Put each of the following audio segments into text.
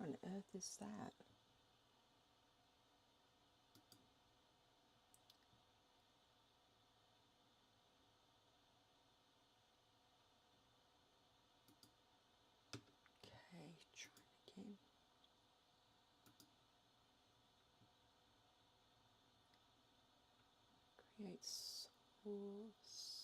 What on earth is that? Okay, try again. Create source.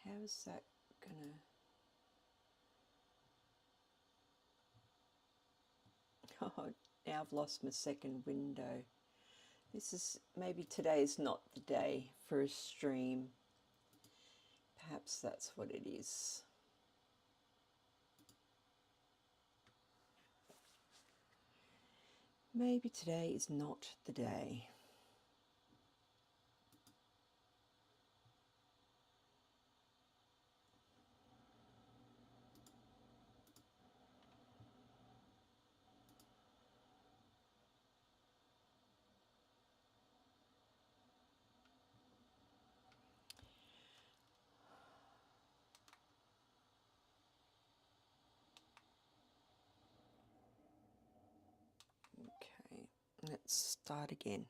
How is that gonna... Oh, now I've lost my second window. This is, maybe today's not the day for a stream. Perhaps that's what it is. Maybe today is not the day. Okay, let's start again.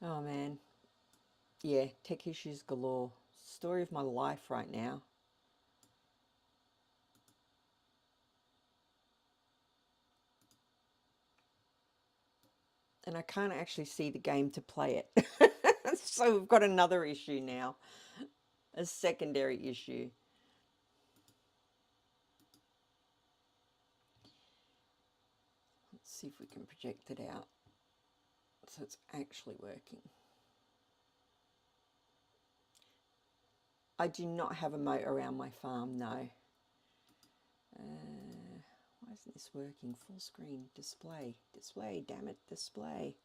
Oh man, yeah, tech issues galore. Story of my life right now. And I can't actually see the game to play it. So we've got another issue now, a secondary issue. Let's see if we can project it out so it's actually working. I do not have a moat around my farm, no. Why isn't this working? Full screen, display, display, damn it, display.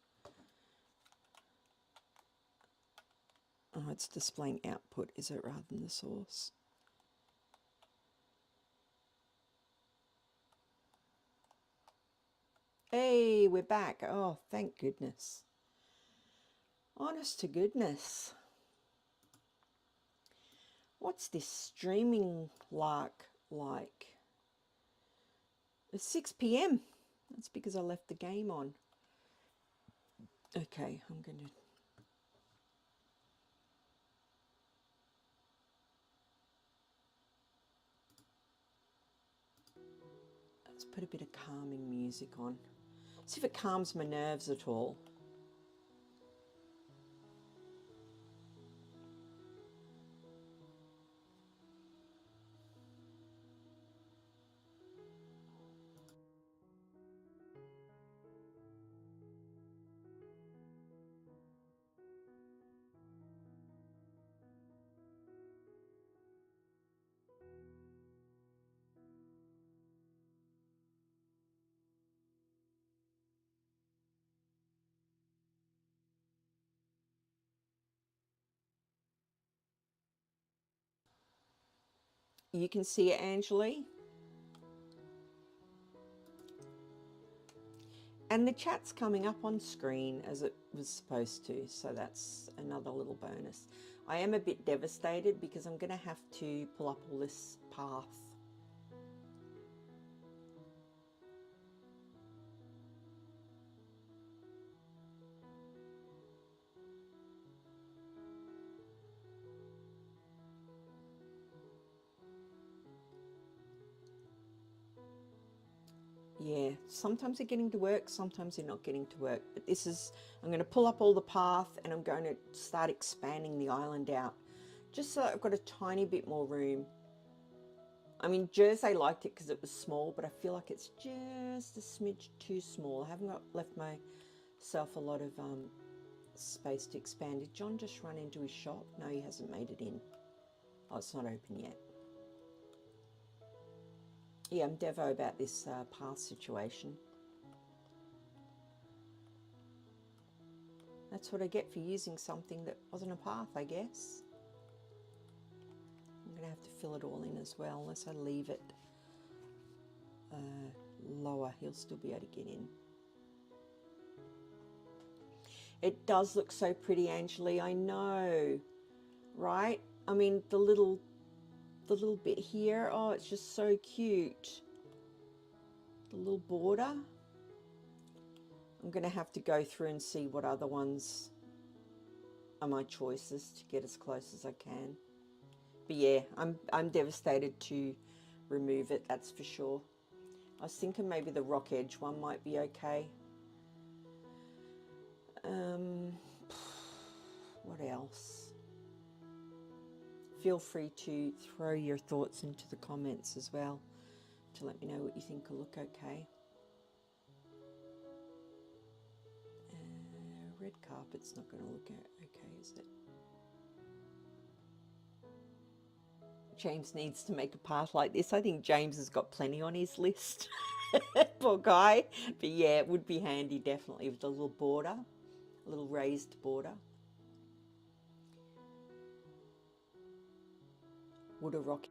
Oh, it's displaying output, is it, rather than the source? Hey, we're back. Oh, thank goodness. Honest to goodness. What's this streaming lark like? It's 6 p.m. That's because I left the game on. Okay, I'm going to... Let's put a bit of calming music on. See if it calms my nerves at all. You can see it, Angeli. And the chat's coming up on screen as it was supposed to, so that's another little bonus. I am a bit devastated because I'm going to have to pull up all this path. Yeah, sometimes they're getting to work, sometimes they're not getting to work. But this is, I'm going to pull up all the path and I'm going to start expanding the island out just so I've got a tiny bit more room. I mean, Jersey liked it because it was small, but I feel like it's just a smidge too small. I haven't left myself a lot of space to expand. Did John just run into his shop? No, he hasn't made it in. Oh, it's not open yet. Yeah, I'm Devo about this path situation. That's what I get for using something that wasn't a path, I guess. I'm going to have to fill it all in as well, unless I leave it lower. He'll still be able to get in. It does look so pretty, Angeli, I know, right? I mean, the little bit here, oh, it's just so cute. The little border. I'm going to have to go through and see what other ones are my choices to get as close as I can. But yeah, I'm devastated to remove it, that's for sure. I was thinking maybe the rock edge one might be okay. What else? Feel free to throw your thoughts into the comments as well to let me know what you think will look okay. Red carpet's not going to look okay, is it? James needs to make a path like this. I think James has got plenty on his list. Poor guy. But yeah, it would be handy definitely with a little border, a little raised border. Would a rock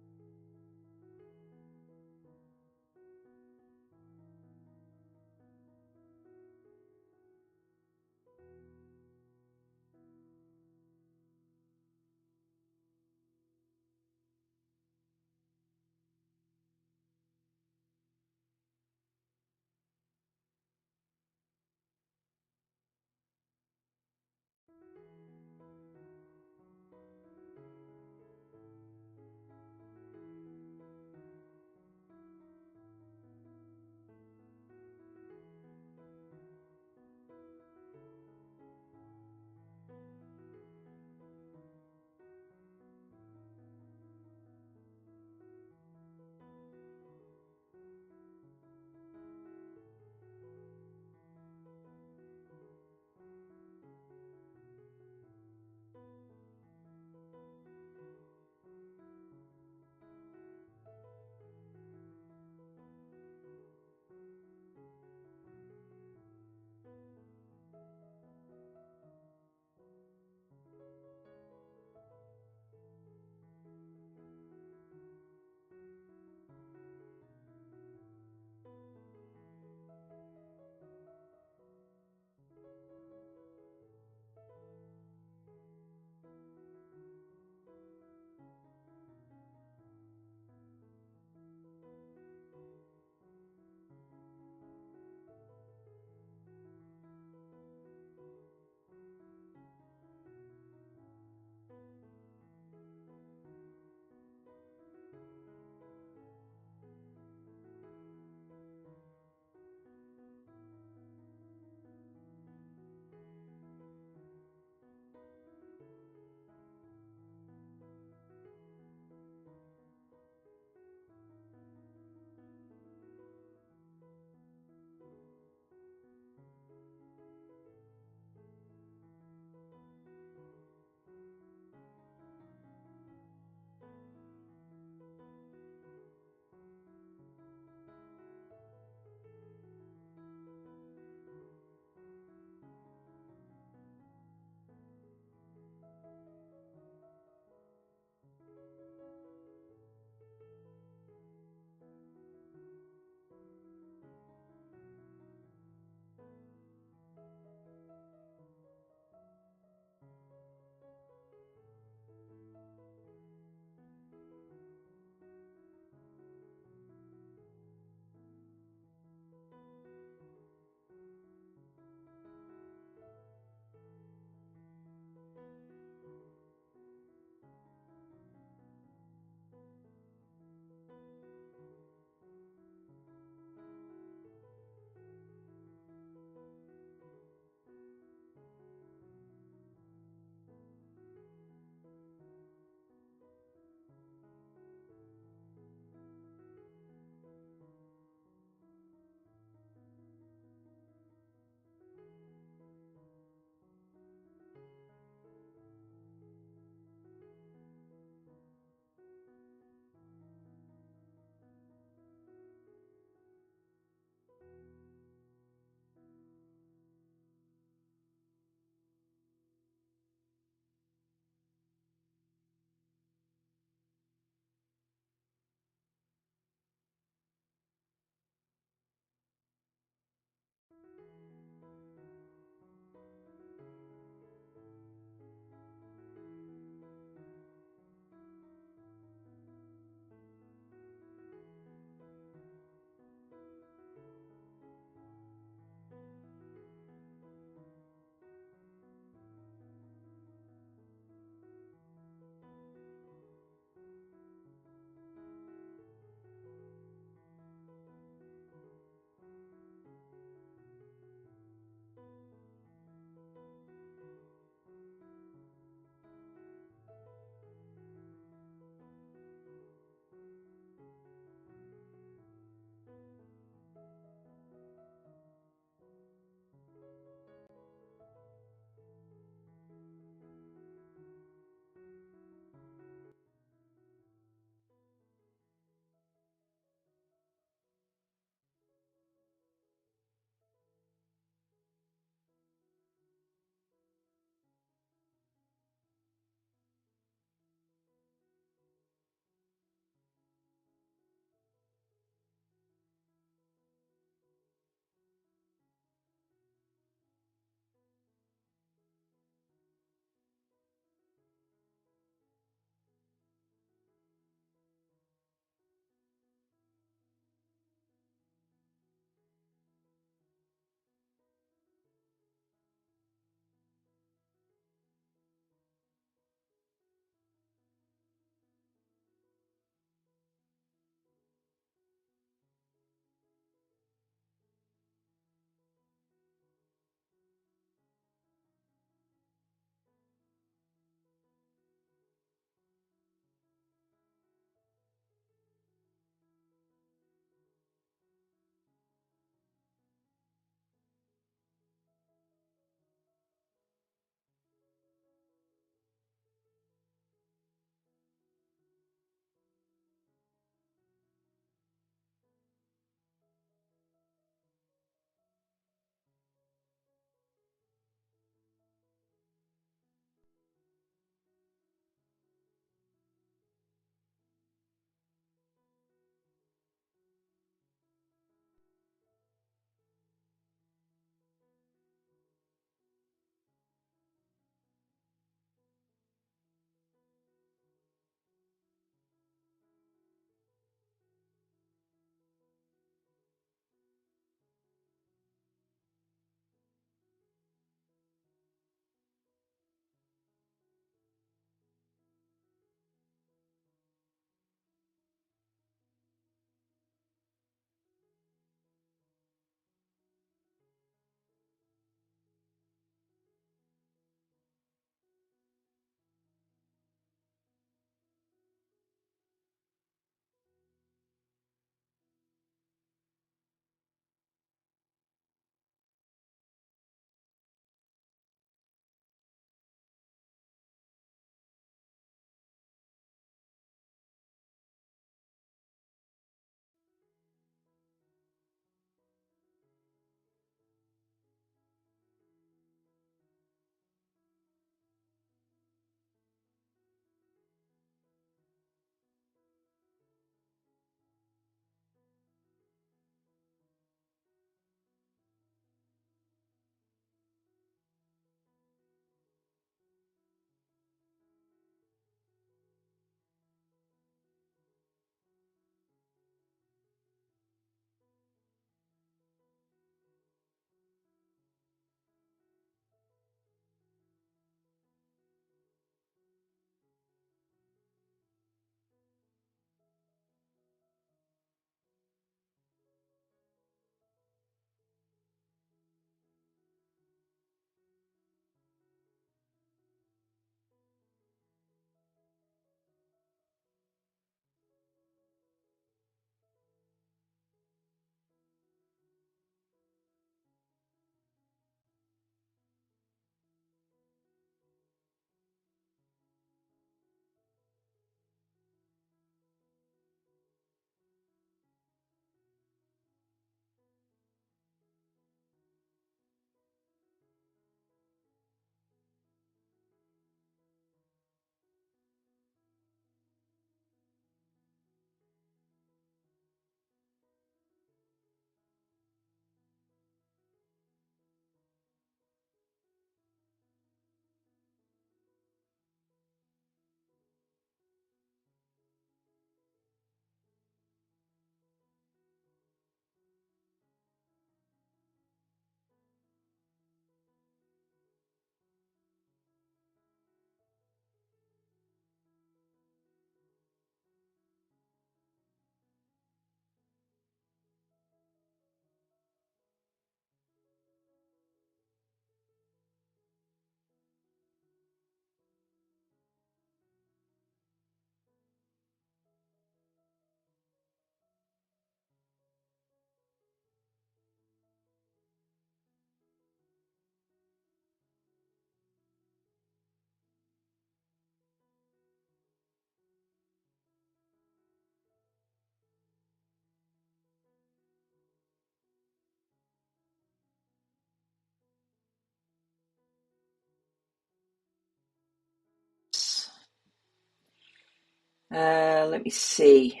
Let me see.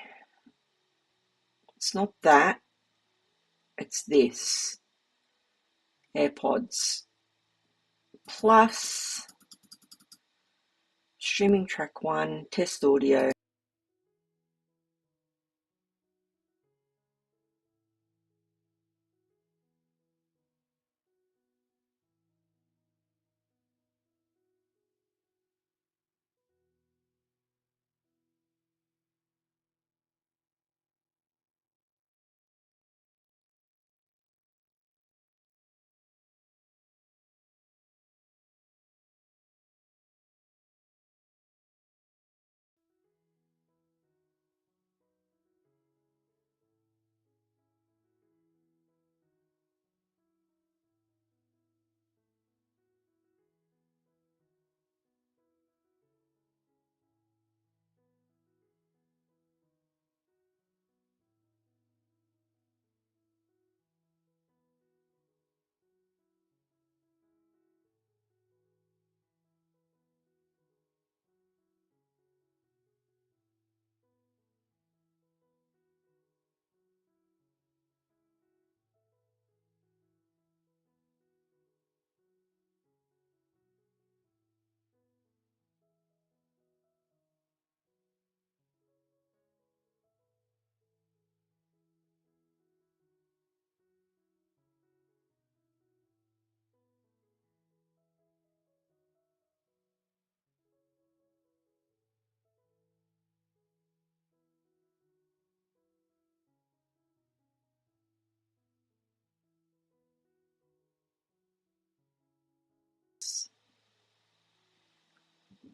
It's not that. It's this. AirPods Plus, streaming track 1, test audio.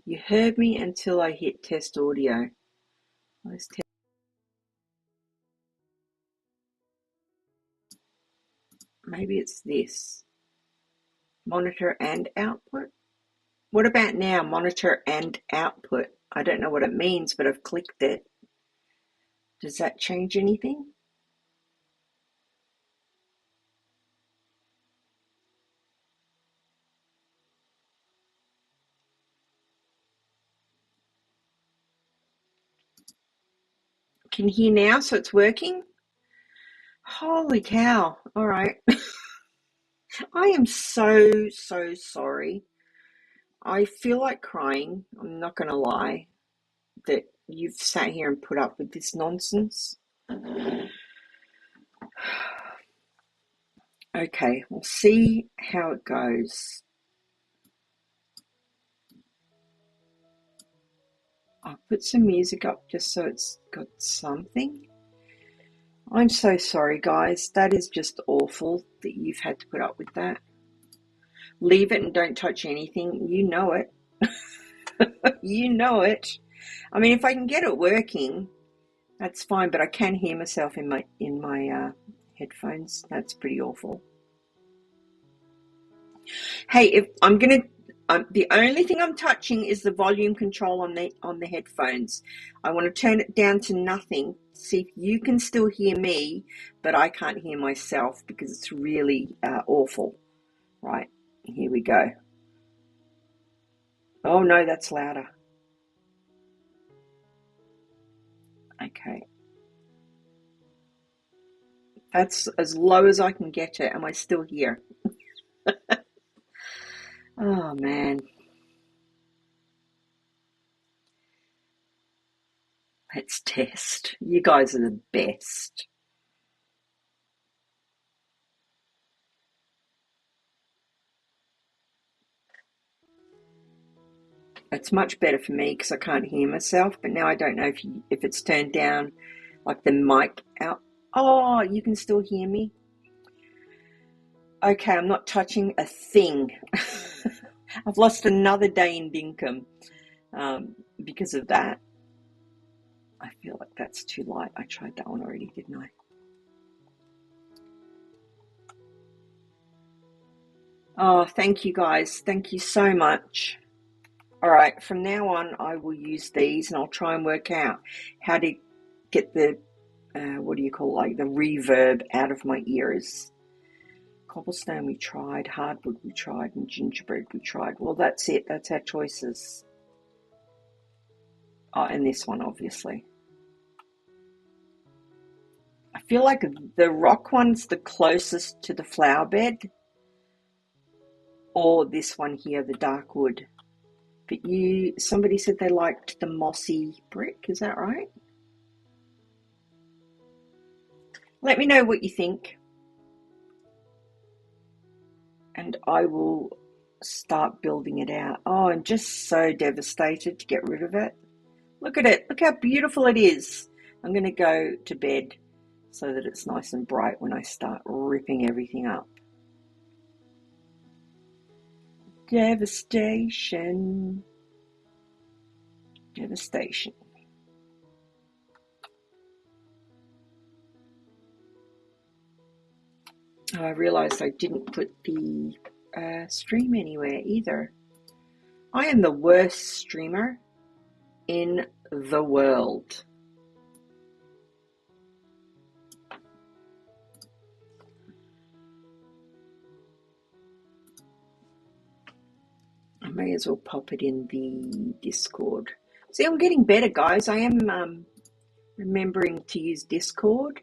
You heard me until I hit test audio. Maybe it's this. Monitor and output. What about now? Monitor and output. I don't know what it means, but I've clicked it. Does that change anything? Can you hear now? So it's working? Holy cow. All right. I am so sorry. I feel like crying. I'm not going to lie that you've sat here and put up with this nonsense. Okay, we'll see how it goes. I'll put some music up just so it's got something. I'm so sorry, guys. That is just awful that you've had to put up with that. Leave it and don't touch anything. You know it. You know it. I mean, if I can get it working, that's fine, but I can hear myself in my headphones. That's pretty awful. Hey, if I'm gonna, the only thing I'm touching is the volume control on the headphones. I want to turn it down to nothing. See if you can still hear me, but I can't hear myself because it's really awful. Right, here we go. Oh no, that's louder. Okay. That's as low as I can get it. Am I still here? Oh man. Let's test. You guys are the best. It's much better for me because I can't hear myself, but now I don't know if it's turned down, like the mic out. Oh, you can still hear me? Okay, I'm not touching a thing. I've lost another day in DINKUM because of that. I feel like that's too light. I tried that one already, didn't I? Oh, thank you guys. Thank you so much. All right, from now on, I will use these and I'll try and work out how to get the, what do you call it, like the reverb out of my ears. Cobblestone we tried, hardwood we tried, and gingerbread we tried. Well, that's it. That's our choices. Oh, and this one, obviously. I feel like the rock one's the closest to the flower bed, or this one here, the dark wood. But somebody said they liked the mossy brick, is that right? Let me know what you think, and I will start building it out. Oh, I'm just so devastated to get rid of it. Look at it. Look how beautiful it is. I'm going to go to bed so that it's nice and bright when I start ripping everything up. Devastation. Devastation. Oh, I realised I didn't put the stream anywhere either. I am the worst streamer in the world. I may as well pop it in the Discord. See, I'm getting better, guys. I am remembering to use Discord,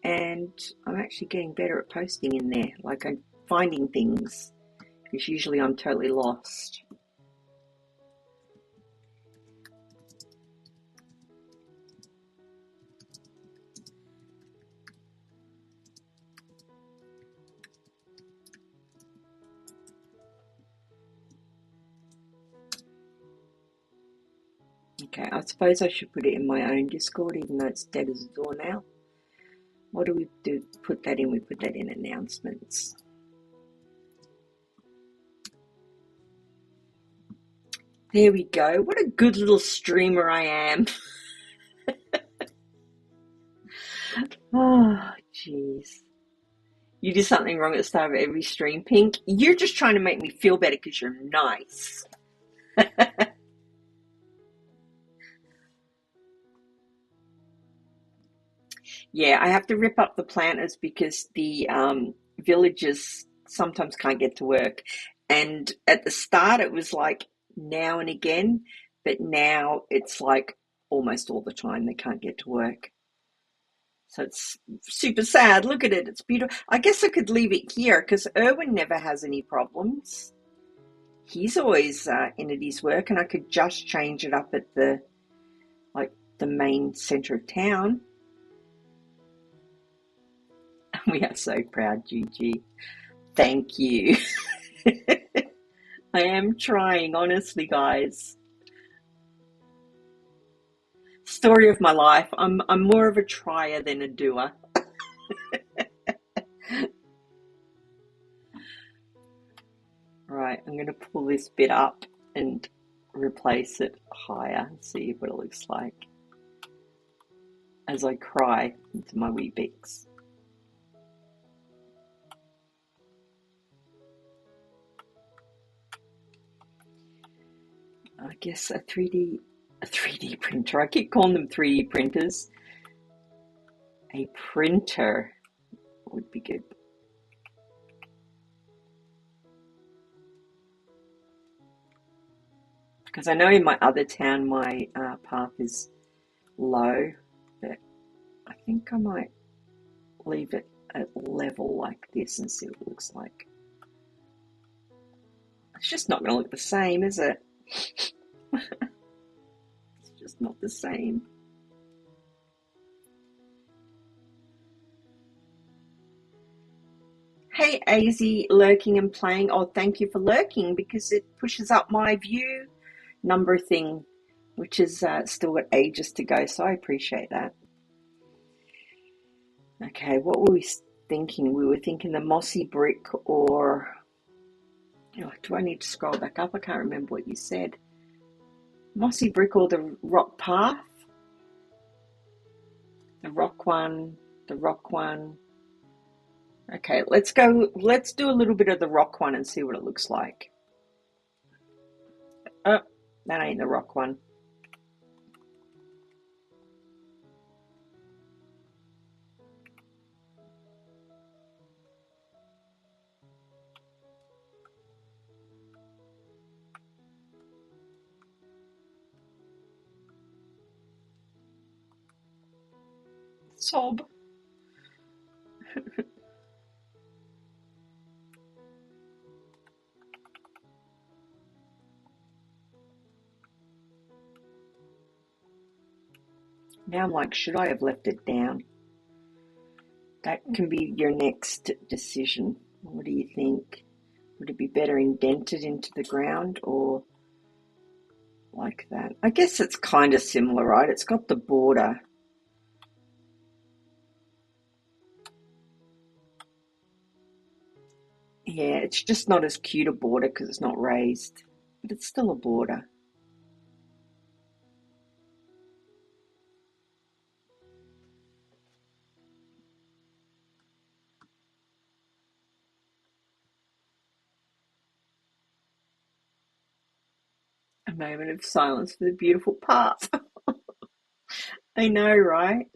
and I'm actually getting better at posting in there. Like, I'm finding things, because usually I'm totally lost. Okay, I suppose I should put it in my own Discord, even though it's dead as a door now. What do we do? Put that in. We put that in announcements. There we go. What a good little streamer I am. Oh, jeez. You do something wrong at the start of every stream, Pink. You're just trying to make me feel better because you're nice. Yeah, I have to rip up the planters because the villagers sometimes can't get to work. And at the start, it was like now and again, but now it's like almost all the time they can't get to work. So it's super sad. Look at it. It's beautiful. I guess I could leave it here because Erwin never has any problems. He's always in at his work, and I could just change it up at the main centre of town. We are so proud, Gigi. Thank you. I am trying, honestly, guys. Story of my life. I'm more of a trier than a doer. Right, I'm going to pull this bit up and replace it higher and see what it looks like as I cry into my wee beaks. I guess a 3D printer. I keep calling them 3D printers. A printer would be good. Because I know in my other town my path is low, but I think I might leave it at level like this and see what it looks like. It's just not going to look the same, is it? It's just not the same. Hey, AZ, lurking and playing. Oh, thank you for lurking because it pushes up my view number thing, which is still got ages to go, so I appreciate that. Okay, what were we thinking? We were thinking the mossy brick, or do I need to scroll back up? I can't remember what you said. Mossy brick or the rock path? The rock one, the rock one. Okay, let's do a little bit of the rock one and see what it looks like. Oh, that ain't the rock one. Sob. Now I'm like, should I have left it down? That can be your next decision. What do you think? Would it be better indented into the ground or like that? I guess it's kind of similar, right? It's got the border. Yeah, it's just not as cute a border because it's not raised, but it's still a border. A moment of silence for the beautiful path. I know, right?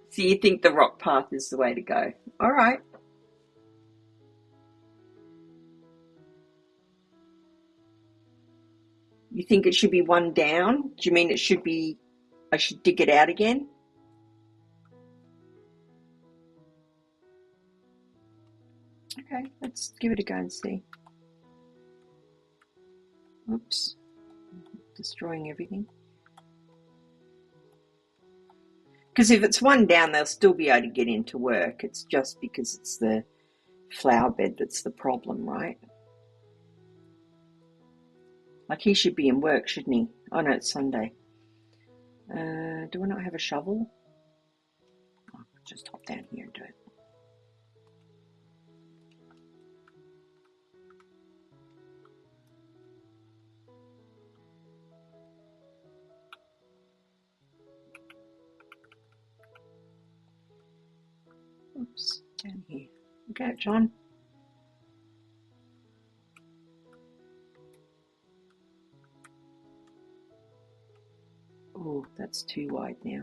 So you think the rock path is the way to go. All right. You think it should be one down? Do you mean it should be, I should dig it out again? Okay, let's give it a go and see. Oops, destroying everything. Because if it's one down, they'll still be able to get into work. It's just because it's the flower bed that's the problem, right? Like he should be in work, shouldn't he? Oh no, it's Sunday. Do I not have a shovel? I'll just hop down here and do it. Oops, down here. Okay, John. Oh, that's too wide now.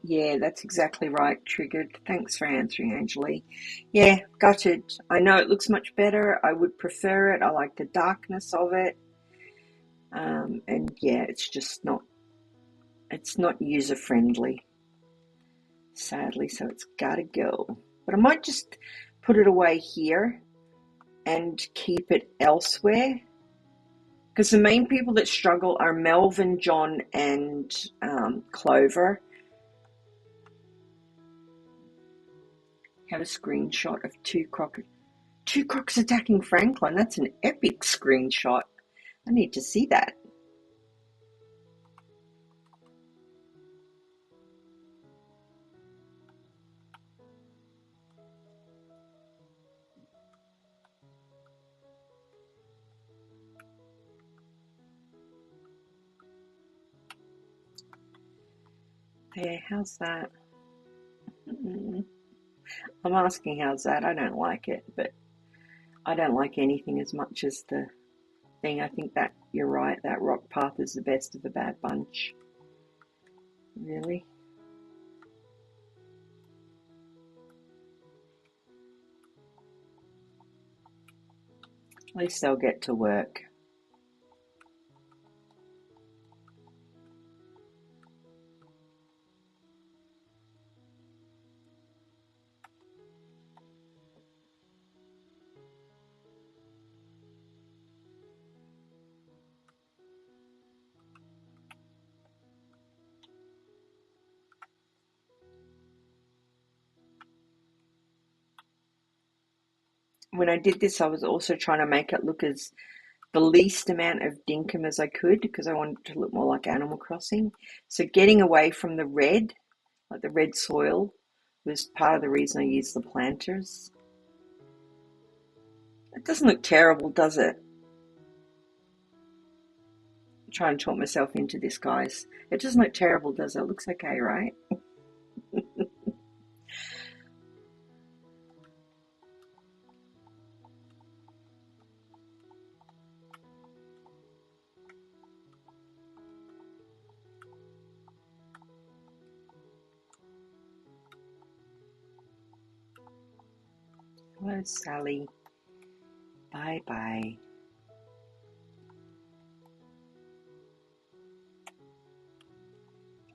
Yeah, that's exactly right, Triggered. Thanks for answering, Angelie. Yeah, got it. I know it looks much better. I would prefer it. I like the darkness of it. And yeah, it's not user friendly, sadly, so it's gotta go. But I might just put it away here and keep it elsewhere. Because the main people that struggle are Melvin, John, and Clover. Have a screenshot of two crocs attacking Franklin. That's an epic screenshot. I need to see that. There, how's that? I'm asking how's that. I don't like it, but I don't like anything as much as the thing. I think that you're right. That rock path is the best of the bad bunch. Really? At least they'll get to work. When I did this, I was also trying to make it look as the least amount of dinkum as I could because I wanted it to look more like Animal Crossing. So getting away from the red, like the red soil, was part of the reason I used the planters. It doesn't look terrible, does it? I'm trying to talk myself into this, guys. It doesn't look terrible, does it? It looks okay, right? Hello, Sally. Bye-bye.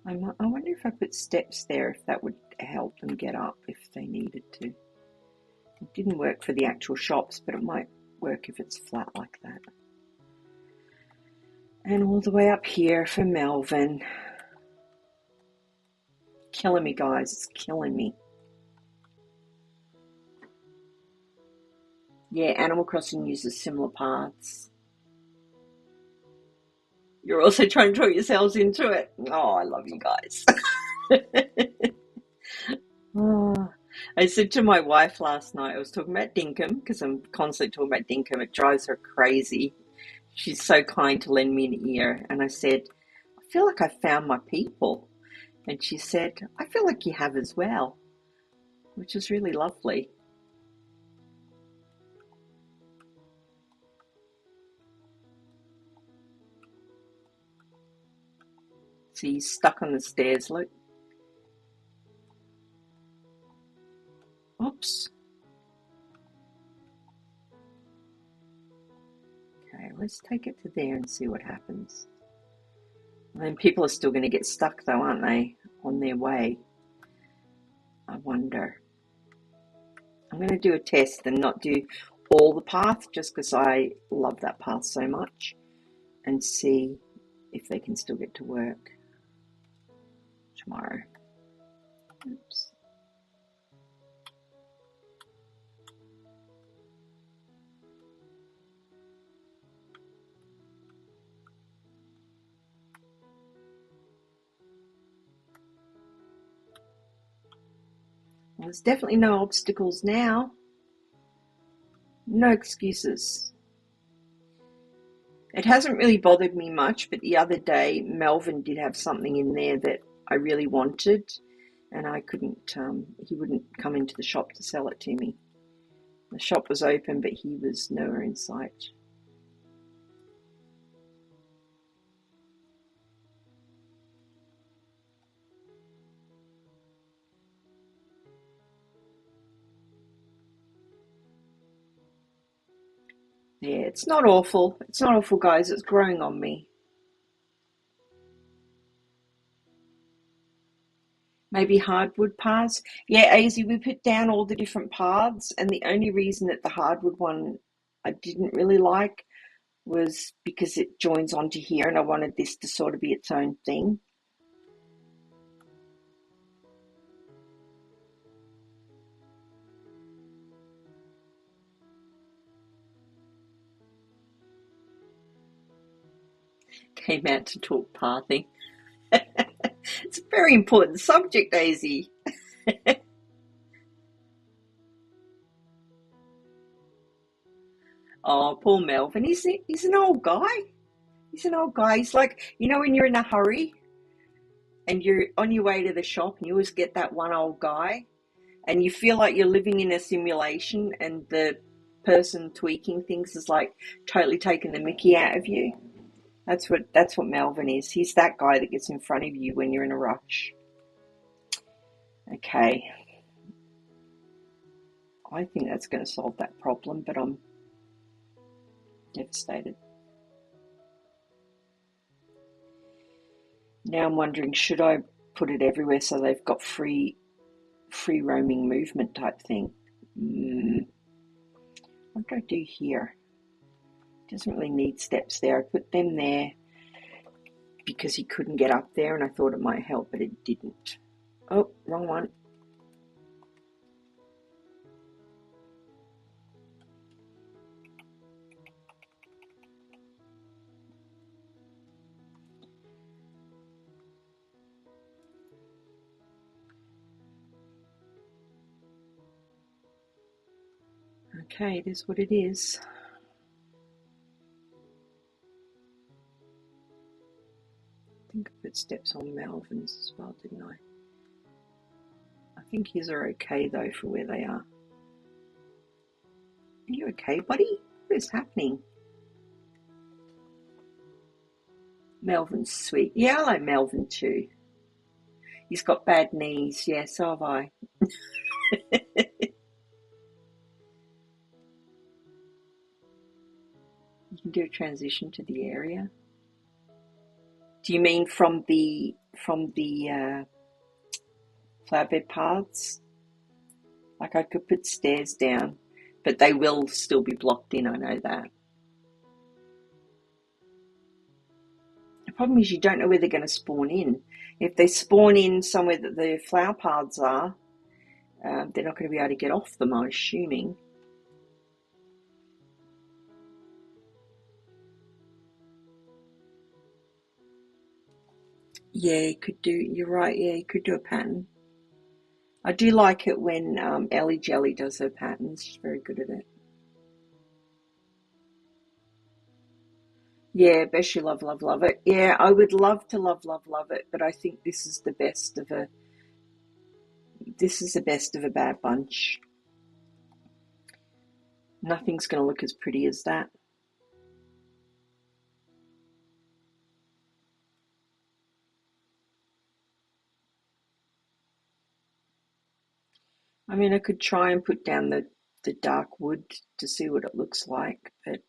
I wonder if I put steps there, if that would help them get up if they needed to. It didn't work for the actual shops, but it might work if it's flat like that. And all the way up here for Melvin. Killing me, guys. It's killing me. Yeah, Animal Crossing uses similar paths. You're also trying to talk yourselves into it. Oh, I love you guys. Oh, I said to my wife last night, I was talking about DINKUM, because I'm constantly talking about DINKUM. It drives her crazy. She's so kind to lend me an ear. And I said, I feel like I found my people. And she said, I feel like you have as well, which is really lovely. So he's stuck on the stairs, look. Oops. Okay, let's take it to there and see what happens. And then people are still going to get stuck though, aren't they, on their way? I wonder. I'm going to do a test and not do all the path just because I love that path so much, and see if they can still get to work tomorrow. Oops. Well, there's definitely no obstacles now. No excuses. It hasn't really bothered me much, but the other day Melvin did have something in there that I really wanted, and I couldn't, he wouldn't come into the shop to sell it to me. The shop was open, but he was nowhere in sight. Yeah, it's not awful. It's not awful, guys. It's growing on me. Maybe hardwood paths. Yeah, Azy, we put down all the different paths, and the only reason that the hardwood one I didn't really like was because it joins onto here, and I wanted this to sort of be its own thing. Came out to talk pathing. It's a very important subject, Azy. Oh, poor Melvin. He's an old guy. He's an old guy. He's like, you know, when you're in a hurry and you're on your way to the shop and you always get that one old guy and you feel like you're living in a simulation and the person tweaking things is like totally taking the mickey out of you. That's what Melvin is. He's that guy that gets in front of you when you're in a rush. Okay. I think that's going to solve that problem, but I'm devastated. Now I'm wondering, should I put it everywhere so they've got free roaming movement type thing? What do I do here? Doesn't really need steps there. I put them there because he couldn't get up there and I thought it might help, but it didn't. Oh, wrong one. Okay, it is what it is. I think I put steps on Melvin's as well, didn't I? I think his are okay though for where they are. Are you okay, buddy? What is happening? Melvin's sweet. Yeah, I like Melvin too. He's got bad knees. Yeah, so have I. You can do a transition to the area. Do you mean from the flower bed paths? Like I could put stairs down, but they will still be blocked in, I know that. The problem is you don't know where they're going to spawn in. If they spawn in somewhere that the flower paths are, they're not going to be able to get off them, I'm assuming. Yeah, you're right, yeah, you could do a pattern. I do like it when Ellie Jelly does her patterns. She's very good at it. Yeah, bet you love it. Yeah, I would love to love it, but I think this is the best of a bad bunch. Nothing's going to look as pretty as that. I mean, I could try and put down the dark wood to see what it looks like, but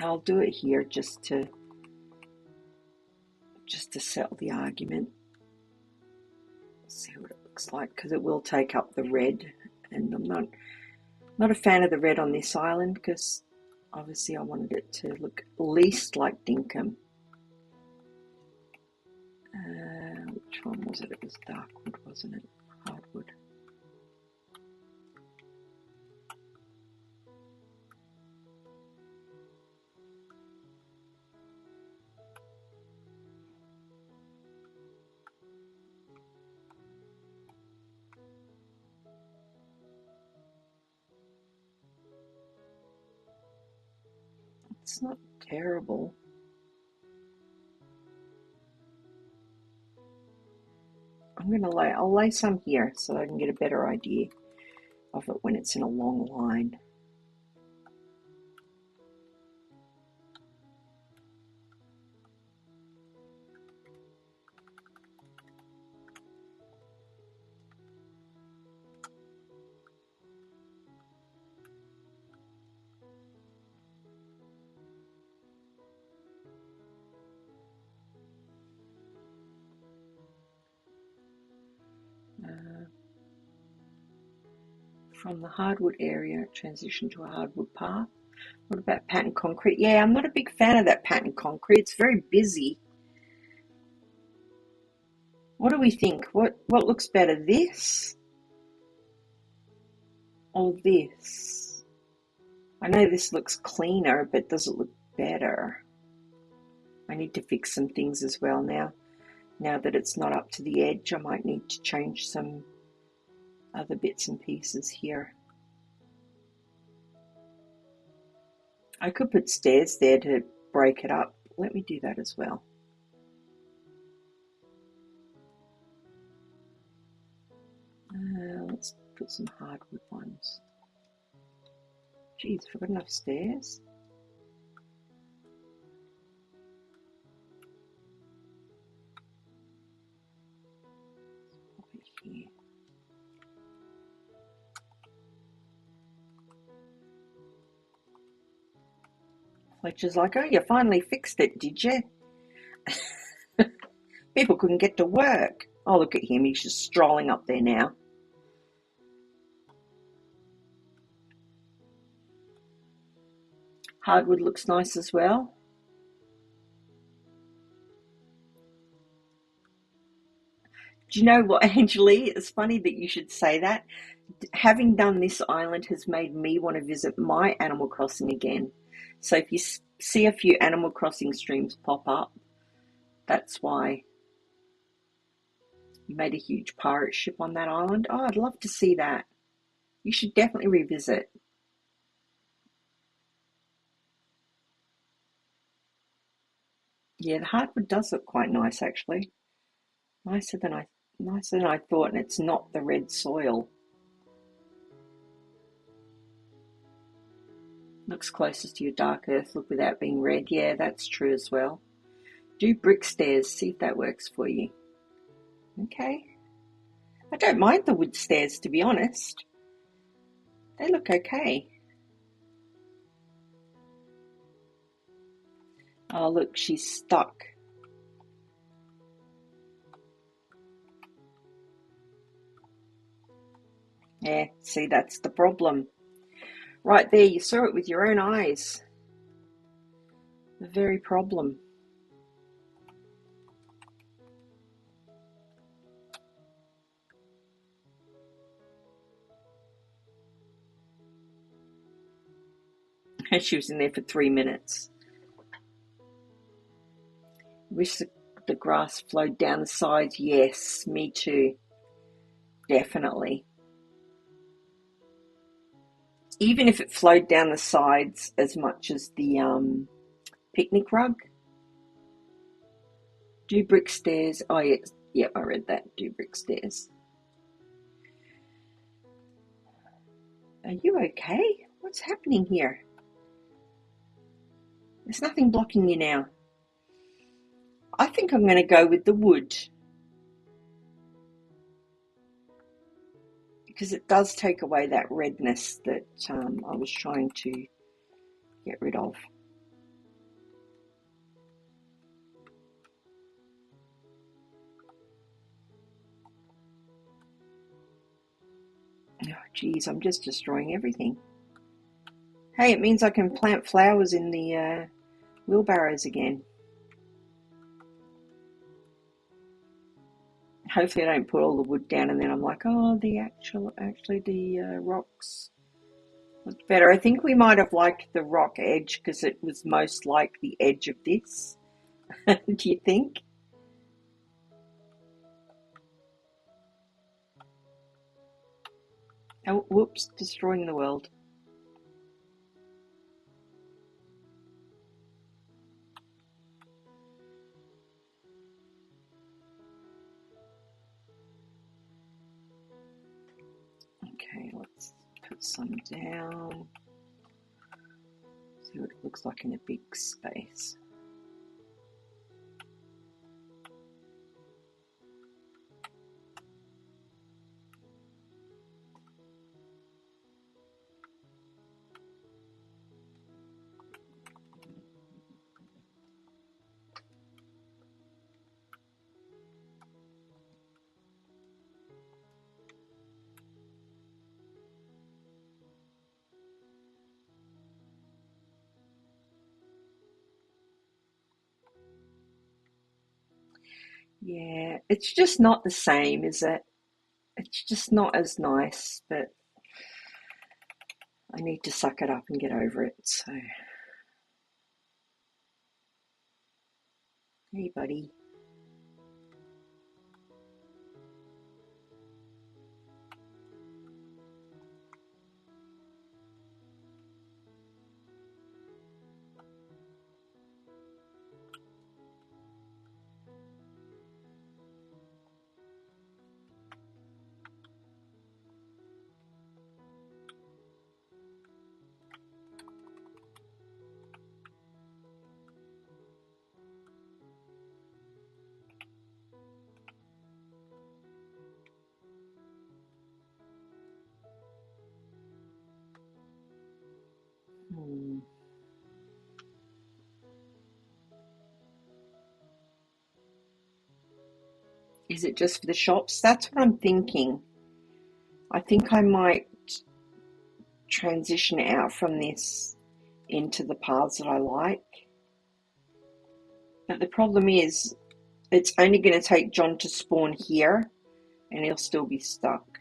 I'll do it here just to settle the argument. See what it looks like, because it will take up the red, and I'm not a fan of the red on this island because obviously I wanted it to look least like Dinkum. Which one was it? It was dark wood, wasn't it? Hardwood. It's not terrible. I'll lay some here so I can get a better idea of it when it's in a long line. From the hardwood area, transition to a hardwood path. What about pattern concrete? Yeah, I'm not a big fan of that pattern concrete. It's very busy. What do we think? What looks better, this or this? I know this looks cleaner, but does it look better? I need to fix some things as well now. Now that it's not up to the edge, I might need to change some other bits and pieces here. I could put stairs there to break it up. Let me do that as well. Let's put some hardwood ones. Geez, have I got enough stairs? Pop it here. Fletcher's like, oh, you finally fixed it, did you? People couldn't get to work. Oh, look at him. He's just strolling up there now. Hardwood looks nice as well. Do you know what, Angelie? It's funny that you should say that. Having done this island has made me want to visit my Animal Crossing again. So if you see a few Animal Crossing streams pop up, that's why. You made a huge pirate ship on that island. Oh, I'd love to see that. You should definitely revisit. Yeah, the hardwood does look quite nice actually. Nicer than I thought, and it's not the red soil. Looks closest to your dark earth look without being red. Yeah, that's true as well. Do brick stairs, see if that works for you. Okay. I don't mind the wood stairs, to be honest. They look okay. Oh, look, she's stuck. Yeah, see, that's the problem. Right there, you saw it with your own eyes. The very problem. She was in there for 3 minutes. Wish the grass flowed down the sides. Yes, me too. Definitely. Even if it flowed down the sides as much as the picnic rug. Do brick stairs. Oh, yeah, yeah, I read that. Do brick stairs. Are you okay? What's happening here? There's nothing blocking you now. I think I'm going to go with the wood, because it does take away that redness that I was trying to get rid of. Oh, geez, I'm just destroying everything. Hey, it means I can plant flowers in the wheelbarrows again. Hopefully I don't put all the wood down and then I'm like, oh, actually the rocks looked better. I think we might have liked the rock edge because it was most like the edge of this. Do you think? Oh, whoops, destroying the world. Okay, let's put some down. See what it looks like in a big space. Yeah, it's just not the same, is it? It's just not as nice, but I need to suck it up and get over it. So, hey, buddy. Hmm. Is it just for the shops? That's what I'm thinking. I think I might transition out from this into the paths that I like. But the problem is, it's only going to take John to spawn here, and he'll still be stuck.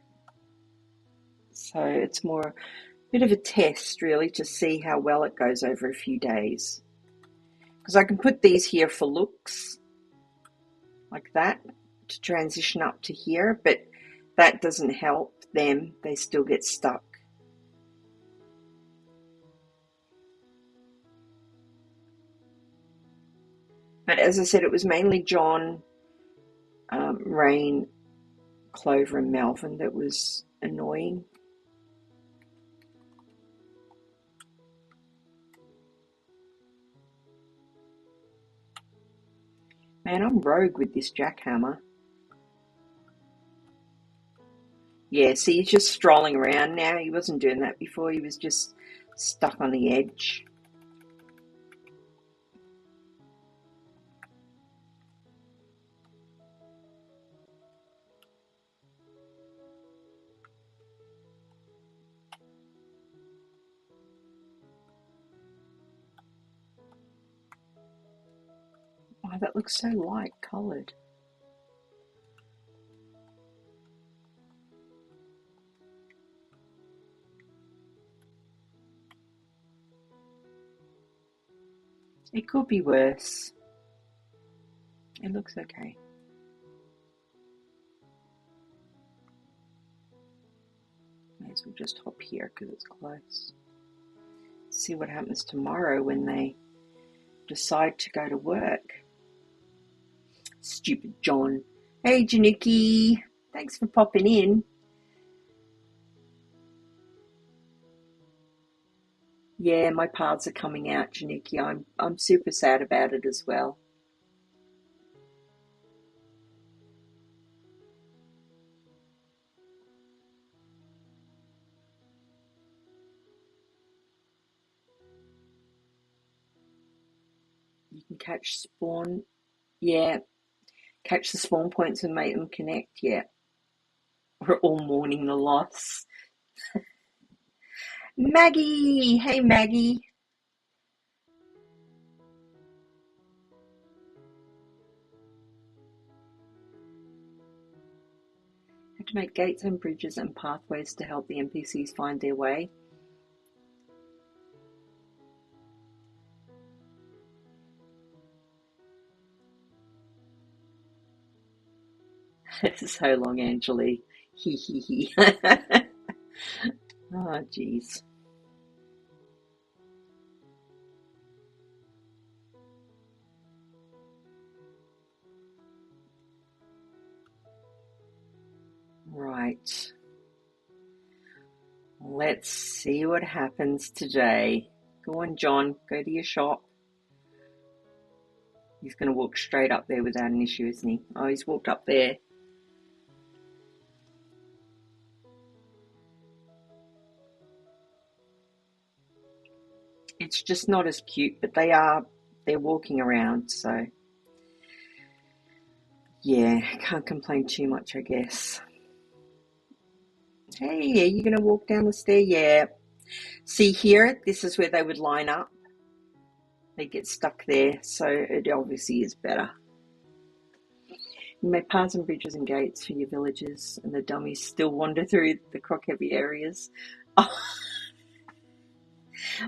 So it's more a bit of a test, really, to see how well it goes over a few days. Because I can put these here for looks, like that, to transition up to here, but that doesn't help them. They still get stuck. But as I said, it was mainly John, Rain, Clover, and Melvin that was annoying. Man, I'm rogue with this jackhammer. Yeah, see, he's just strolling around now. He wasn't doing that before. He was just stuck on the edge. Oh, that looks so light coloured. It could be worse. It looks okay. May as well just hop here because it's close. See what happens tomorrow when they decide to go to work. Stupid John. Hey, Januki. Thanks for popping in. Yeah, my paths are coming out, Januki. I'm super sad about it as well. You can catch spawn. Yeah, catch the spawn points and make them connect. Yeah, we're all mourning the loss. Maggie! Hey, Maggie. Had to make gates and bridges and pathways to help the NPCs find their way. So long, Angeli. Hee hee hee. Oh, jeez. Right. Let's see what happens today. Go on, John. Go to your shop. He's going to walk straight up there without an issue, isn't he? Oh, he's walked up there. It's just not as cute, but they're walking around, so yeah, can't complain too much, I guess. Hey, are you going to walk down the stair? Yeah. See here, this is where they would line up. They get stuck there, so it obviously is better. You make paths and bridges and gates for your villages, and the dummies still wander through the croc-heavy areas. Oh,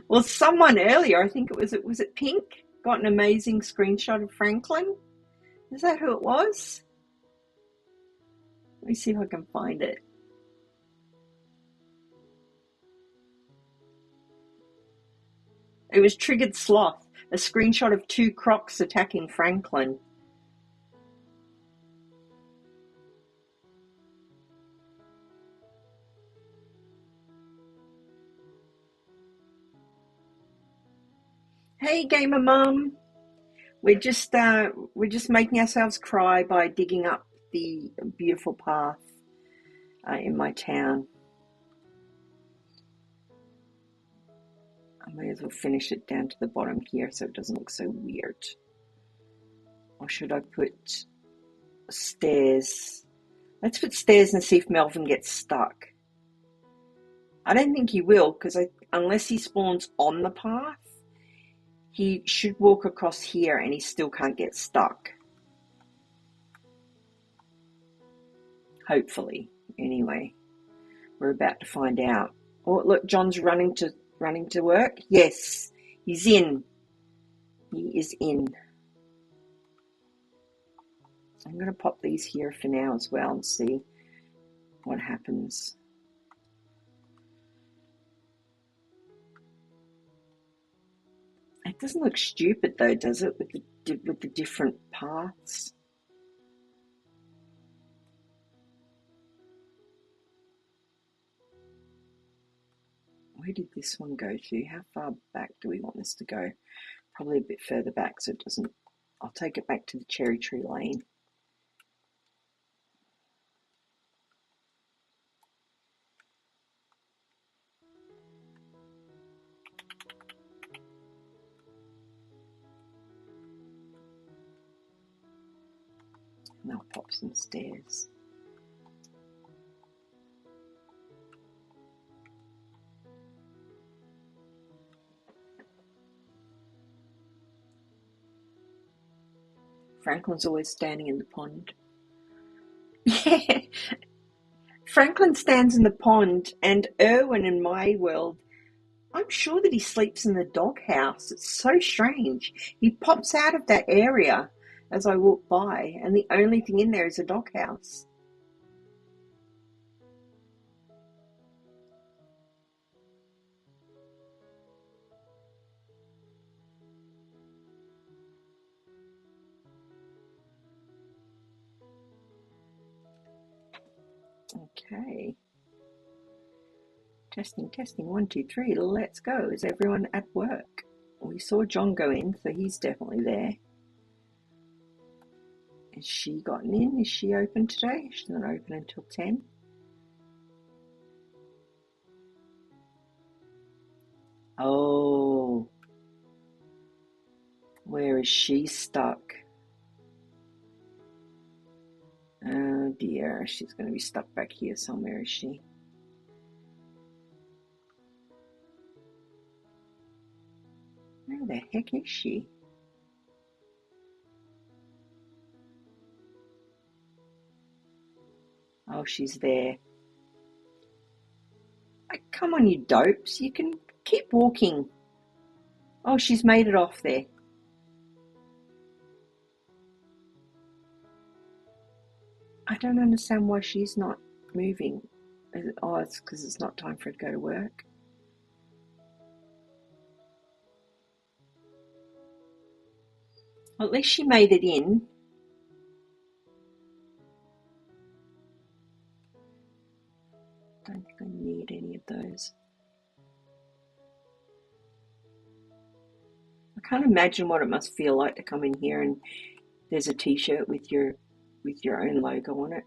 well, someone earlier, I think was it Pink, got an amazing screenshot of Franklin. Is that who it was? Let me see if I can find it. It was Triggered Sloth, a screenshot of two crocs attacking Franklin. Hey, Gamer Mum. We're just making ourselves cry by digging up the beautiful path in my town. I may as well finish it down to the bottom here so it doesn't look so weird. Or should I put stairs? Let's put stairs and see if Melvin gets stuck. I don't think he will, because unless he spawns on the path, he should walk across here and he still can't get stuck. Hopefully. Anyway, we're about to find out. Oh, look, John's running to work. Yes, he's in. He is in. I'm going to pop these here for now as well and see what happens. It doesn't look stupid though, does it, with the different paths? Where did this one go to? How far back do we want this to go? Probably a bit further back so it doesn't... I'll take it back to the cherry tree lane. I'll pop some stairs. Franklin's always standing in the pond. Yeah, Franklin stands in the pond, and Erwin in my world, I'm sure that he sleeps in the doghouse. It's so strange. He pops out of that area as I walk by, and the only thing in there is a doghouse. Okay. Testing, testing, 1, 2, 3, let's go. Is everyone at work? We saw John go in, so he's definitely there. Has she gotten in? Is she open today? She's not open until 10. Oh, where is she stuck? Oh dear, she's going to be stuck back here somewhere, is she? Where the heck is she? Oh, she's there. Come on, you dopes. You can keep walking. Oh, she's made it off there. I don't understand why she's not moving. Oh, it's because it's not time for her to go to work. Well, at least she made it in. Don't think I need any of those. I can't imagine what it must feel like to come in here and there's a t-shirt with your own logo on it.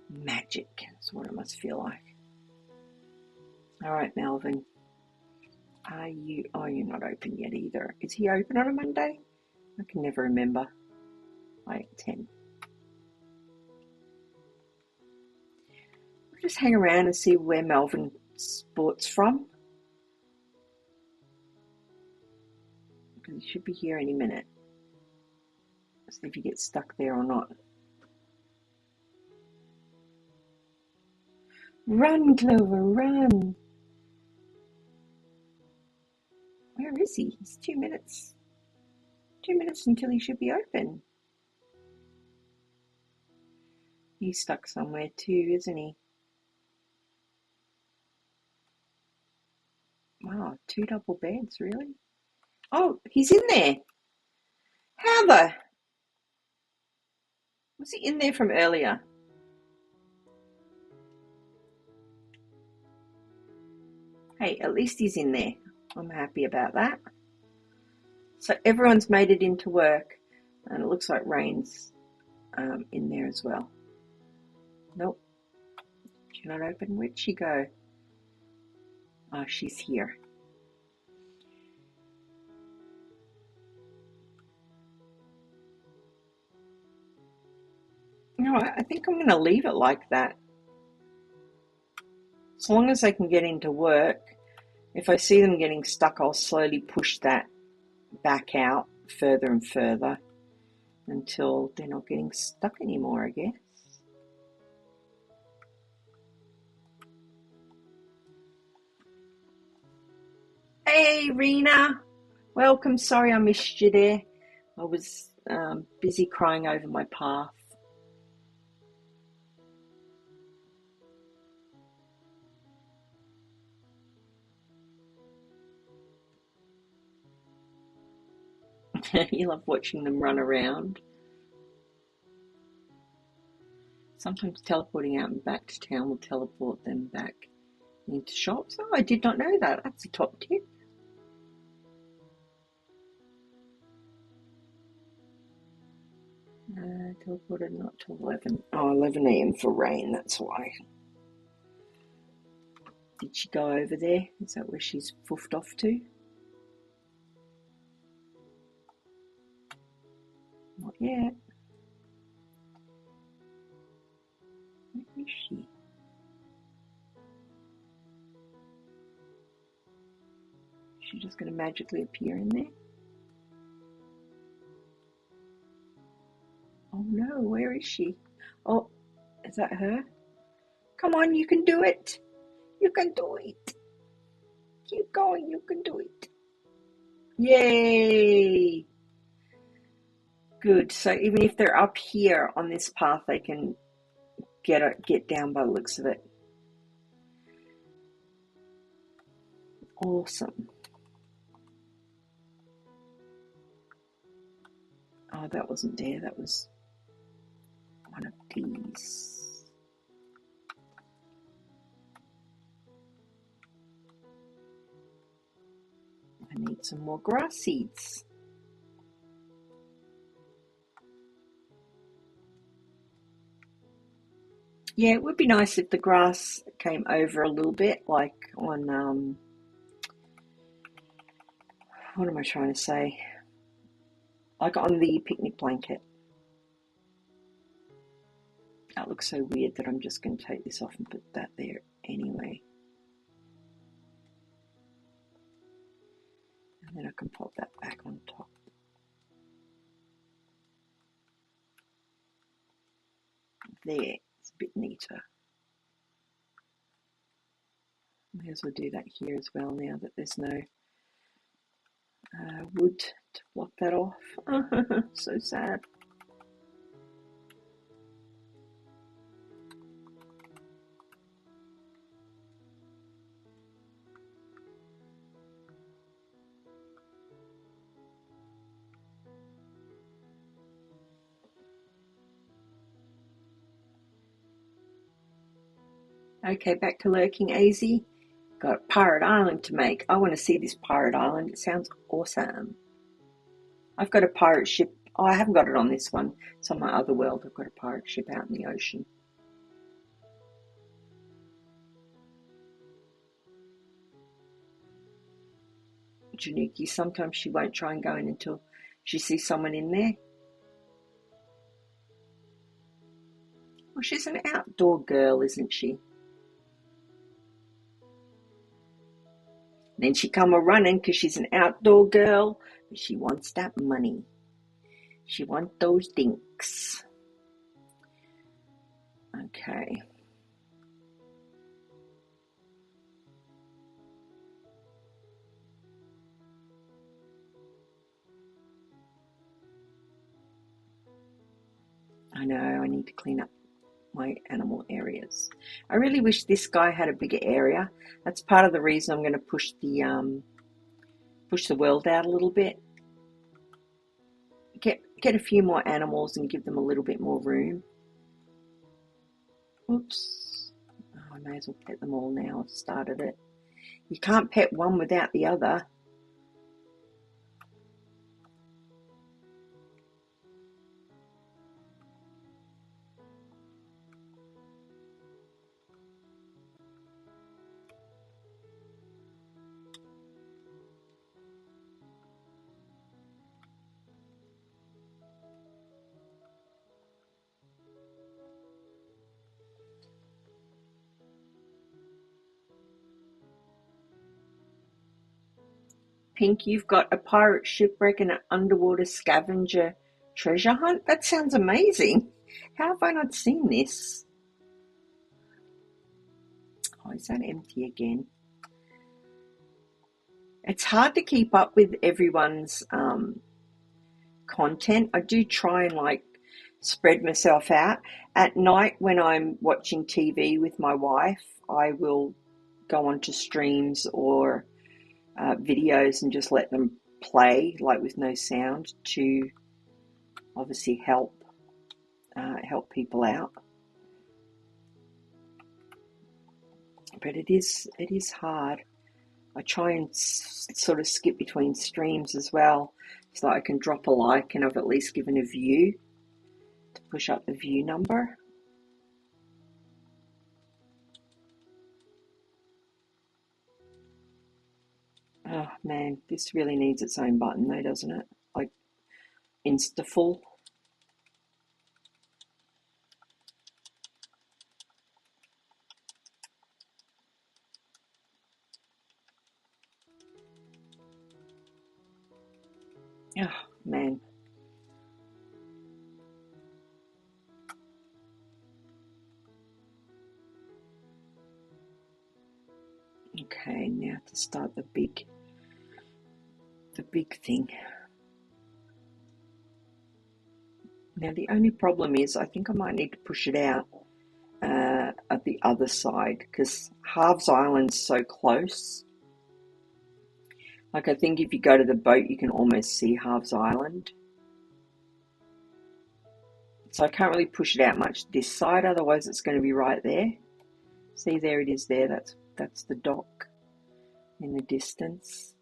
Magic is what it must feel like. All right, Melvin. You're not open yet either. Is he open on a Monday? I can never remember. 10. We'll just hang around and see where Melvin sports from. Because he should be here any minute. See if he gets stuck there or not. Run, Clover, run! Where is he? It's 2 minutes. 2 minutes until he should be open. He's stuck somewhere too, isn't he? Wow, 2 double beds, really? Oh, he's in there. How the? Was he in there from earlier? Hey, at least he's in there. I'm happy about that. So everyone's made it into work, and it looks like Rain's in there as well. Nope. She's not open. Where'd she go? Oh, she's here. No, I think I'm going to leave it like that. As long as they can get into work, if I see them getting stuck, I'll slowly push that back out further and further until they're not getting stuck anymore, I guess. Hey, Rena. Welcome. Sorry I missed you there. I was busy crying over my path. You love watching them run around. Sometimes teleporting out and back to town will teleport them back into shops. Oh, I did not know that. That's a top tip. Teleported not till 11. Oh, 11 a.m. for Rain, that's why. Did she go over there? Is that where she's foofed off to? Not yet. Where is she? Is she just going to magically appear in there? Oh no, where is she? Oh, is that her? Come on, you can do it. You can do it. Keep going, you can do it. Yay! Good. So even if they're up here on this path, they can get down by the looks of it. Awesome. Oh, that wasn't there. That was one of these. I need some more grass seeds. Yeah, it would be nice if the grass came over a little bit, like on, what am I trying to say? Like on the picnic blanket. That looks so weird that I'm just going to take this off and put that there anyway. And then I can pop that back on top. There, it's a bit neater. May as well do that here as well now that there's no wood to block that off. So sad. Okay, back to lurking, AZ. Got Pirate Island to make. I want to see this Pirate Island. It sounds awesome. I've got a pirate ship. Oh, I haven't got it on this one. It's on my other world. I've got a pirate ship out in the ocean. Janiki, sometimes she won't try and go in until she sees someone in there. Well, she's an outdoor girl, isn't she? Then she come a running because she's an outdoor girl, but she wants that money. She wants those dinks. Okay. I know, I need to clean up my animal areas. I really wish this guy had a bigger area. That's part of the reason I'm going to push the world out a little bit. Get a few more animals and give them a little bit more room. Oops. Oh, I may as well pet them all now. I've started it. You can't pet one without the other. Pink, you've got a pirate shipwreck and an underwater scavenger treasure hunt? That sounds amazing. How have I not seen this? Oh, is that empty again? It's hard to keep up with everyone's content. I do try and spread myself out. At night when I'm watching TV with my wife, I will go onto streams or videos and just let them play with no sound to obviously help people out. But it is hard. I try and sort of skip between streams as well, so that I can drop a like and I've at least given a view to push up the view number. Oh man, this really needs its own button though, doesn't it? Like Insta full. man. Okay, now to start the big thing. Now the only problem is I think I might need to push it out at the other side because Halves Island's so close. Like I think if you go to the boat you can almost see Halves Island. So I can't really push it out much this side, otherwise it's going to be right there. See, there it is there, that's the dock in the distance.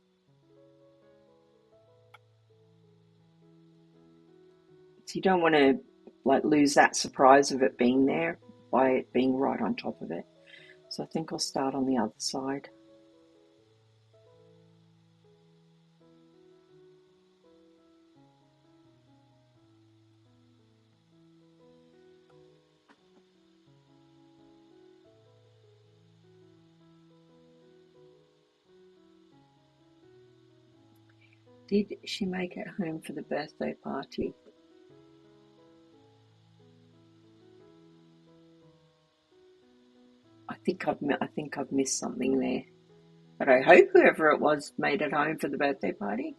So you don't want to like lose that surprise of it being there by it being right on top of it. So I think I'll start on the other side. Did she make it home for the birthday party? I think I've missed something there. But I hope whoever it was made it home for the birthday party.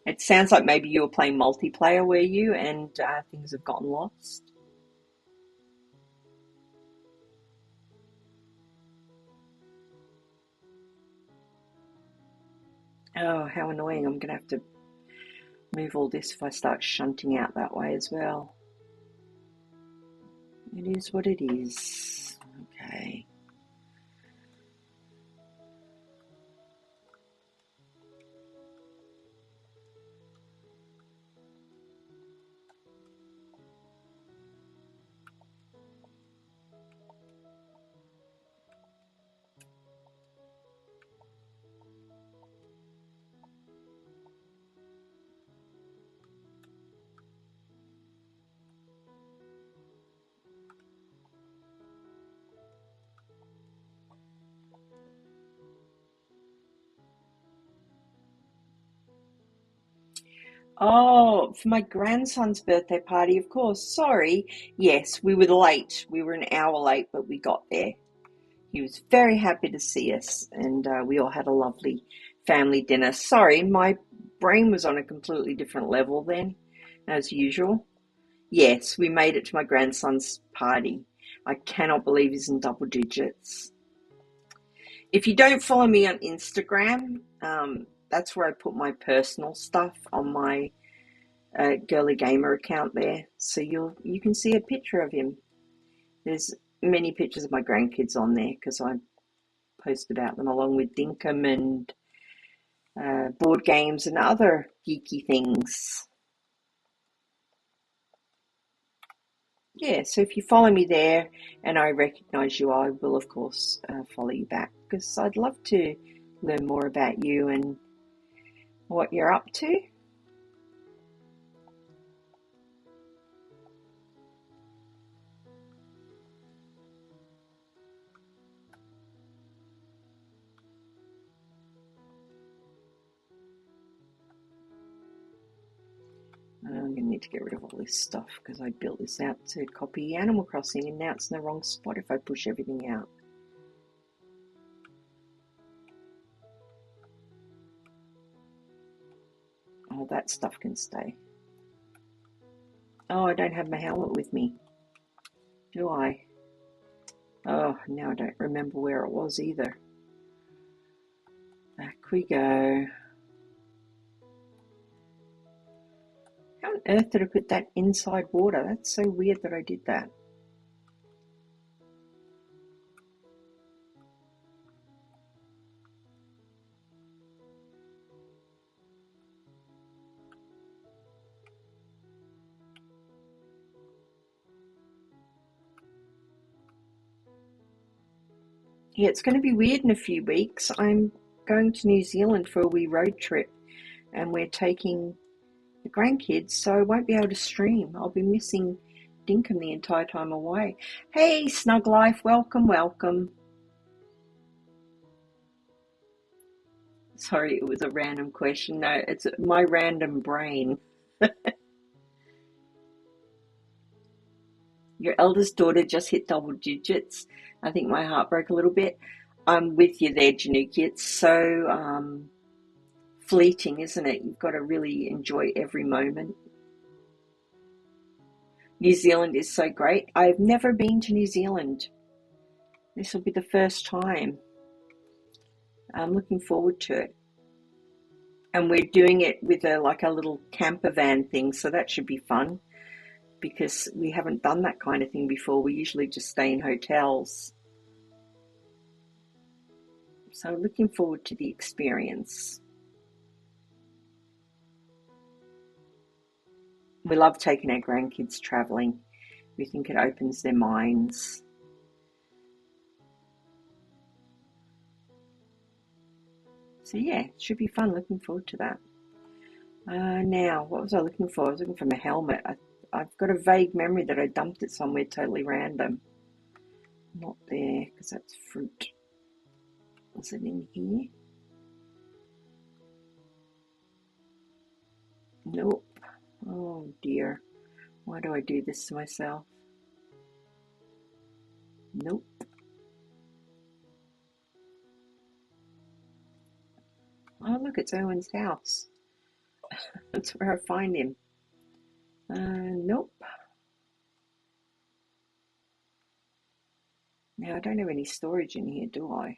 It sounds like maybe you were playing multiplayer, were you? And things have gotten lost. Oh, how annoying. I'm going to have to move all this if I start shunting out that way as well. It is what it is. Okay. Oh, for my grandson's birthday party, of course. Sorry. Yes, we were late. We were an hour late, but we got there. He was very happy to see us, and we all had a lovely family dinner. Sorry, my brain was on a completely different level then, as usual. Yes, we made it to my grandson's party. I cannot believe he's in double digits. If you don't follow me on Instagram, that's where I put my personal stuff on my Girly Gamer account there. So you can see a picture of him. There's many pictures of my grandkids on there because I post about them along with DINKUM and board games and other geeky things. Yeah, so if you follow me there and I recognise you, I will of course follow you back because I'd love to learn more about you and what you're up to. I'm going to need to get rid of all this stuff because I built this out to copy Animal Crossing and now it's in the wrong spot if I push everything out. Oh, that stuff can stay. Oh, I don't have my helmet with me, do I? Oh, now I don't remember where it was either. Back we go. How on earth did I put that inside water? That's so weird that I did that. Yeah, it's going to be weird in a few weeks. I'm going to New Zealand for a wee road trip and we're taking the grandkids, so I won't be able to stream. I'll be missing DINKUM the entire time away. Hey, Snug Life, welcome, welcome. Sorry, it was a random question. No, it's my random brain. Your eldest daughter just hit double digits. I think my heart broke a little bit. I'm with you there, Januki. It's so fleeting, isn't it? You've got to really enjoy every moment. New Zealand is so great. I've never been to New Zealand. This will be the first time. I'm looking forward to it. And we're doing it with a little camper van thing, so that should be fun because we haven't done that kind of thing before. We usually just stay in hotels. So looking forward to the experience. We love taking our grandkids travelling. We think it opens their minds. So yeah, it should be fun. Looking forward to that. Now, what was I looking for? I was looking for my helmet. I've got a vague memory that I dumped it somewhere totally random. Not there, because that's fruit. Was it in here? Nope. Oh dear. Why do I do this to myself? Nope. Oh look, it's Owen's house. That's where I find him. Nope. Now I don't have any storage in here, do I?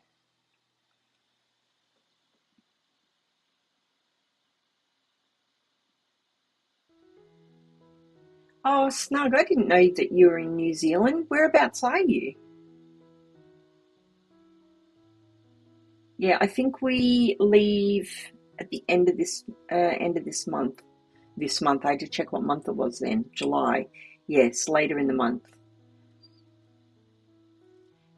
Oh, Snug, I didn't know that you were in New Zealand. Whereabouts are you? Yeah, I think we leave at the end of this month. This month, I had to check what month it was then. July. Yes, later in the month.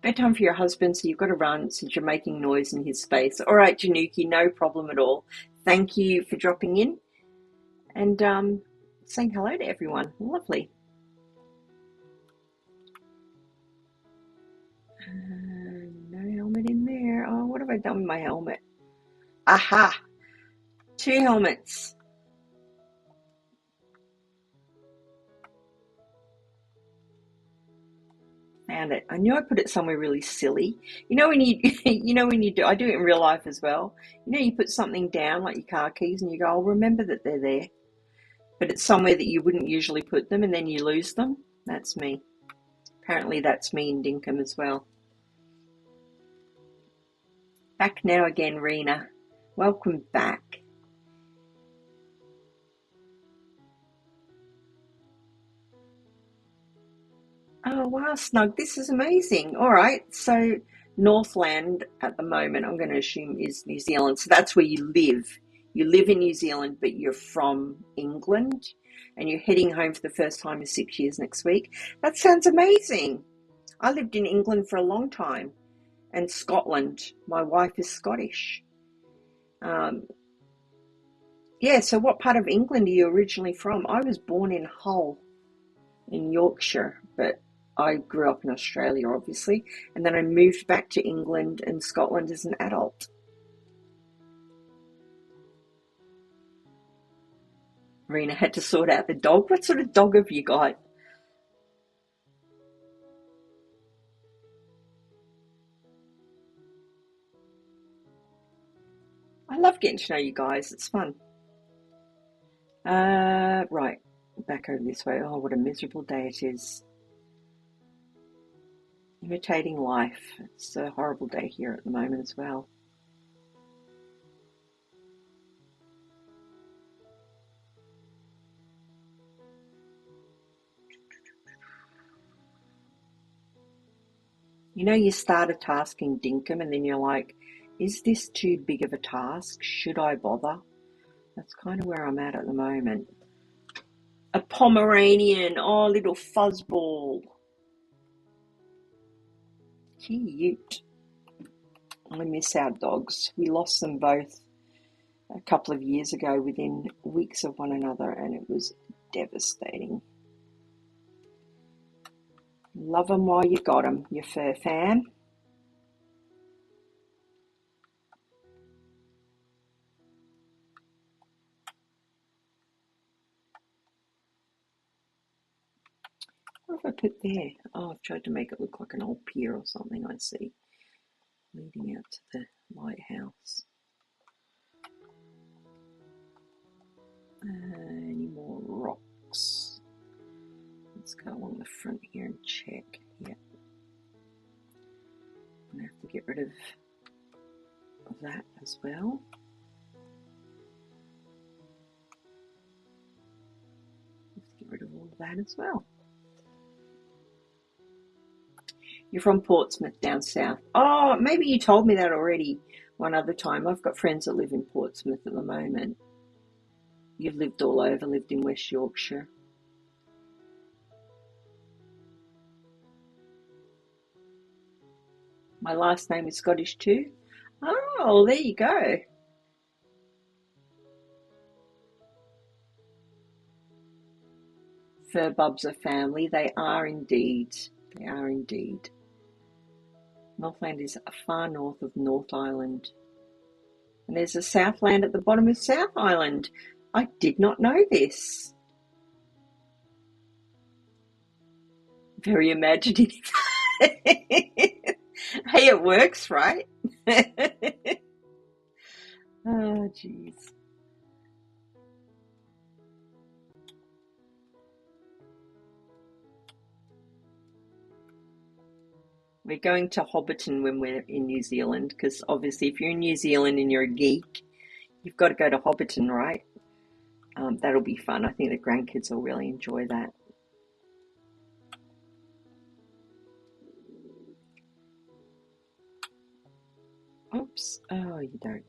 Bedtime for your husband, so you've got to run since you're making noise in his space. All right, Januki, no problem at all. Thank you for dropping in and saying hello to everyone. Lovely. No helmet in there. Oh, what have I done with my helmet? Aha! 2 helmets. Found it. I knew I put it somewhere really silly. You know when you, when you do. I do it in real life as well. You put something down like your car keys, and you go, "I'll remember that they're there." But it's somewhere that you wouldn't usually put them, and then you lose them. That's me. Apparently, that's me in Dinkum as well. Back now again, Rena. Welcome back. Oh, wow, Snug. This is amazing. All right. So, Northland at the moment, I'm going to assume, is New Zealand. So, that's where you live. You live in New Zealand, but you're from England and you're heading home for the first time in 6 years next week. That sounds amazing. I lived in England for a long time and Scotland. My wife is Scottish. Um, yeah, so what part of England are you originally from? I was born in Hull in Yorkshire, but I grew up in Australia, obviously, and then I moved back to England and Scotland as an adult. Rena had to sort out the dog. What sort of dog have you got? I love getting to know you guys. It's fun. Right, back over this way. Oh, what a miserable day it is. Imitating life. It's a horrible day here at the moment as well. You start a task in Dinkum and then you're like, is this too big of a task? Should I bother? That's kind of where I'm at the moment. A Pomeranian, oh, little fuzzball. Cute. I miss our dogs. We lost them both a couple of years ago within weeks of one another, and it was devastating. Love them while you got them, you fur fan. What have I put there? Oh, I've tried to make it look like an old pier or something I see leading out to the lighthouse. Any more rocks? Let's go along the front here and check. Yep. I'm going to have to get rid of that as well. Let's get rid of all of that as well. You're from Portsmouth down south. Oh, maybe you told me that already one other time. I've got friends that live in Portsmouth at the moment. You've lived all over, lived in West Yorkshire. My last name is Scottish too. Oh, there you go. Furbubs are family. They are indeed. They are indeed. Northland is far north of North Island. And there's a Southland at the bottom of South Island. I did not know this. Very imaginative. Hey, it works, right? Oh, jeez. We're going to Hobbiton when we're in New Zealand, because obviously if you're in New Zealand and you're a geek, you've got to go to Hobbiton, right? That'll be fun. I think the grandkids will really enjoy that. Oops. Oh, you don't.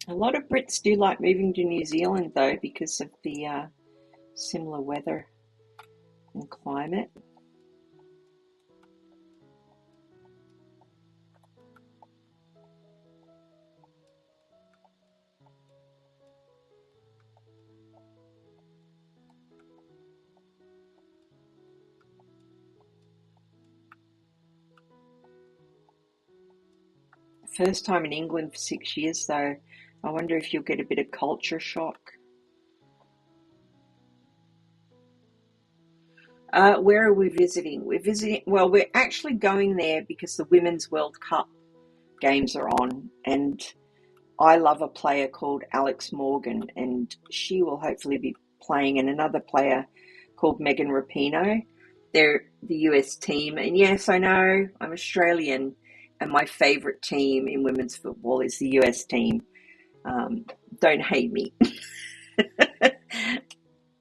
A lot of Brits do like moving to New Zealand, though, because of the similar weather and climate. First time in England for 6 years, though. I wonder if you'll get a bit of culture shock. Where are we visiting? Well, we're actually going there because the Women's World Cup games are on, and I love a player called Alex Morgan, and she will hopefully be playing, and another player called Megan Rapinoe. They're the US team, and yes, I know I'm Australian, and my favourite team in women's football is the US team. Don't hate me.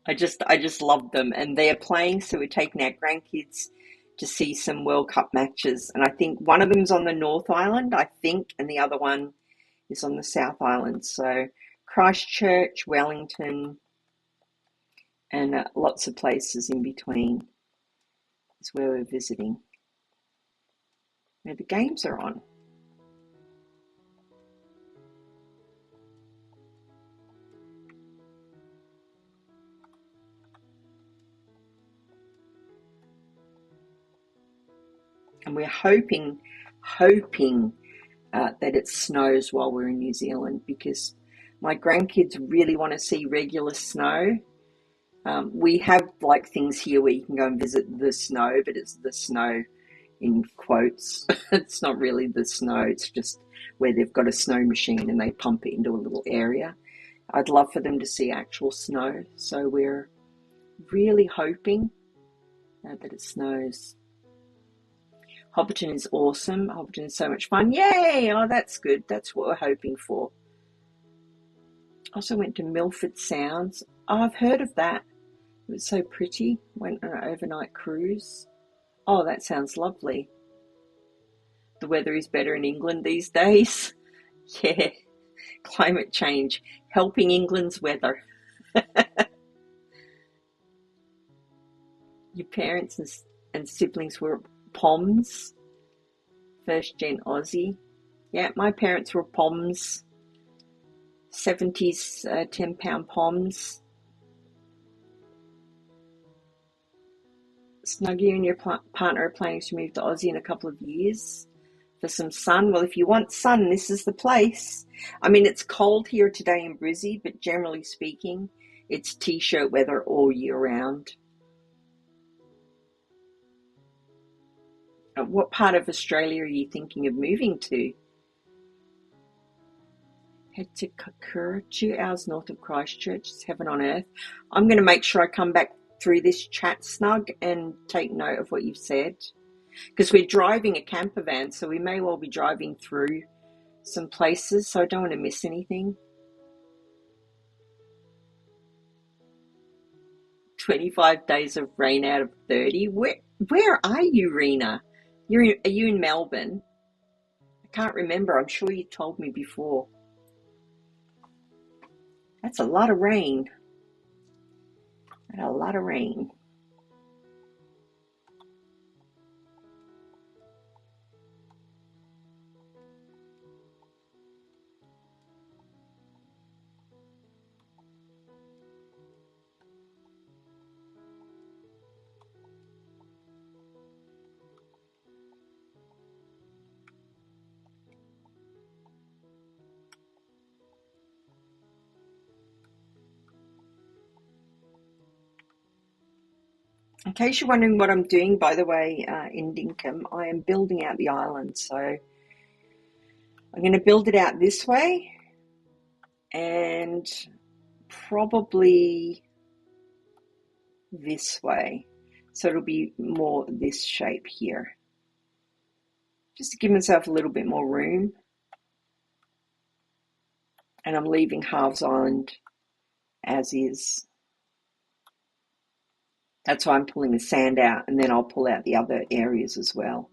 I just love them, and they're playing, so we're taking our grandkids to see some World Cup matches, and I think one of them's on the North Island, I think, and the other one is on the South Island. So Christchurch, Wellington, and lots of places in between is where we're visiting. Where the games are on. And we're hoping that it snows while we're in New Zealand, because my grandkids really want to see regular snow. We have like things here where you can go and visit the snow, but it's the snow in quotes. It's not really the snow, it's just where they've got a snow machine and they pump it into a little area. I'd love for them to see actual snow, so we're really hoping that it snows. Hobbiton is awesome. Hobbiton is so much fun. Yay! Oh, that's good. That's what we're hoping for. Also went to Milford Sounds. Oh, I've heard of that. It was so pretty. Went on an overnight cruise. Oh, that sounds lovely. The weather is better in England these days. Yeah, climate change helping England's weather. Your parents and siblings were Poms, first gen Aussie. Yeah, my parents were Poms, 70s 10-pound Poms. Snuggy, you and your partner are planning to move to Aussie in a couple of years for some sun. Well, if you want sun, this is the place. I mean, it's cold here today in Brizzy, but generally speaking, it's t-shirt weather all year round. What part of Australia are you thinking of moving to? Head to Kakura, 2 hours north of Christchurch. It's heaven on earth. I'm going to make sure I come back through this chat, Snug, and take note of what you've said. Because we're driving a camper van, so we may well be driving through some places, so I don't want to miss anything. 25 days of rain out of 30. Where are you, Rena? Are you in Melbourne? I can't remember. I'm sure you told me before. That's a lot of rain. That's a lot of rain. In case you're wondering what I'm doing, by the way, in DINKUM, I am building out the island. So I'm going to build it out this way and probably this way. So it'll be more this shape here. Just to give myself a little bit more room. And I'm leaving Halves Island as is. That's why I'm pulling the sand out, and then I'll pull out the other areas as well.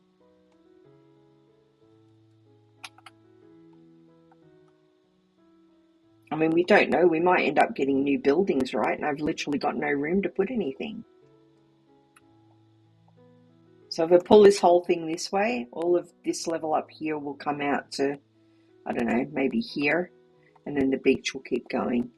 I mean, we don't know. We might end up getting new buildings, right? And I've literally got no room to put anything. So if I pull this whole thing this way, all of this level up here will come out to, I don't know, maybe here. And then the beach will keep going.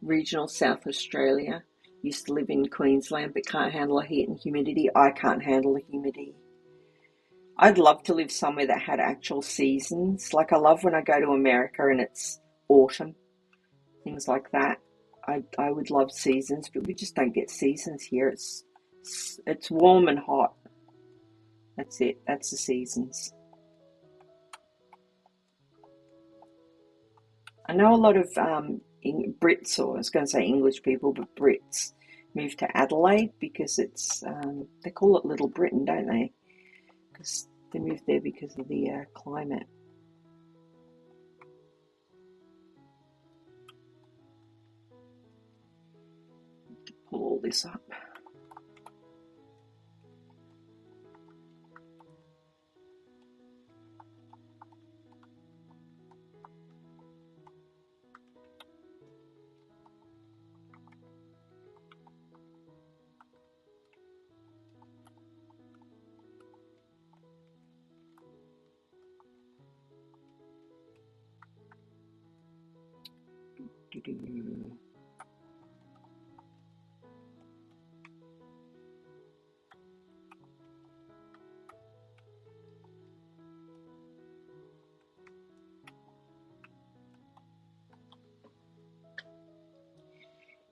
Regional South Australia. Used to live in Queensland, but can't handle the heat and humidity. I can't handle the humidity. I'd love to live somewhere that had actual seasons. Like I love when I go to America and it's autumn, things like that. I would love seasons, but we just don't get seasons here. It's warm and hot. That's it. That's the seasons. I know a lot of Brits, or I was going to say English people, but Brits move to Adelaide because it's, they call it Little Britain, don't they? Because they moved there because of the climate. Pull all this up.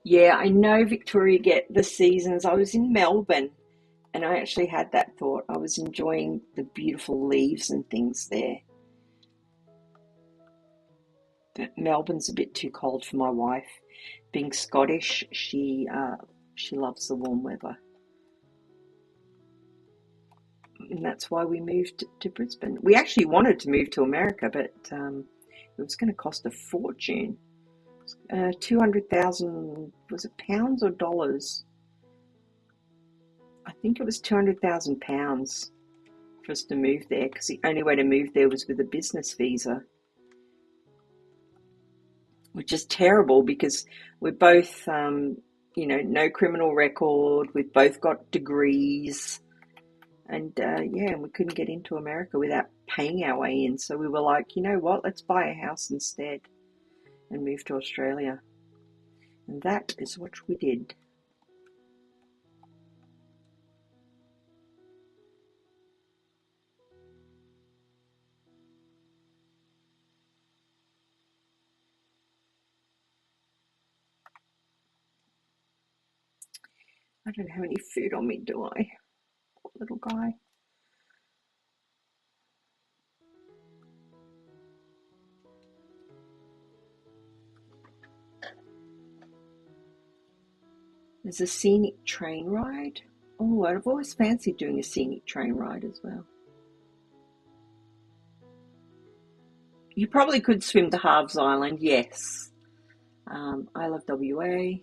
Yeah, I know Victoria get the seasons. I was in Melbourne and I actually had that thought. I was enjoying the beautiful leaves and things there. But Melbourne's a bit too cold for my wife. Being Scottish, she loves the warm weather. And that's why we moved to Brisbane. We actually wanted to move to America, but it was going to cost a fortune. 200,000, was it pounds or dollars? I think it was 200,000 pounds for us to move there, because the only way to move there was with a business visa, which is terrible because we're both, no criminal record. We've both got degrees. And we couldn't get into America without paying our way in. So we were like, you know what, let's buy a house instead. and move to Australia. And that is what we did. I don't have any food on me, do I? Poor little guy. There's a scenic train ride. Oh, I've always fancied doing a scenic train ride as well. You probably could swim to Harves Island, yes. I love WA.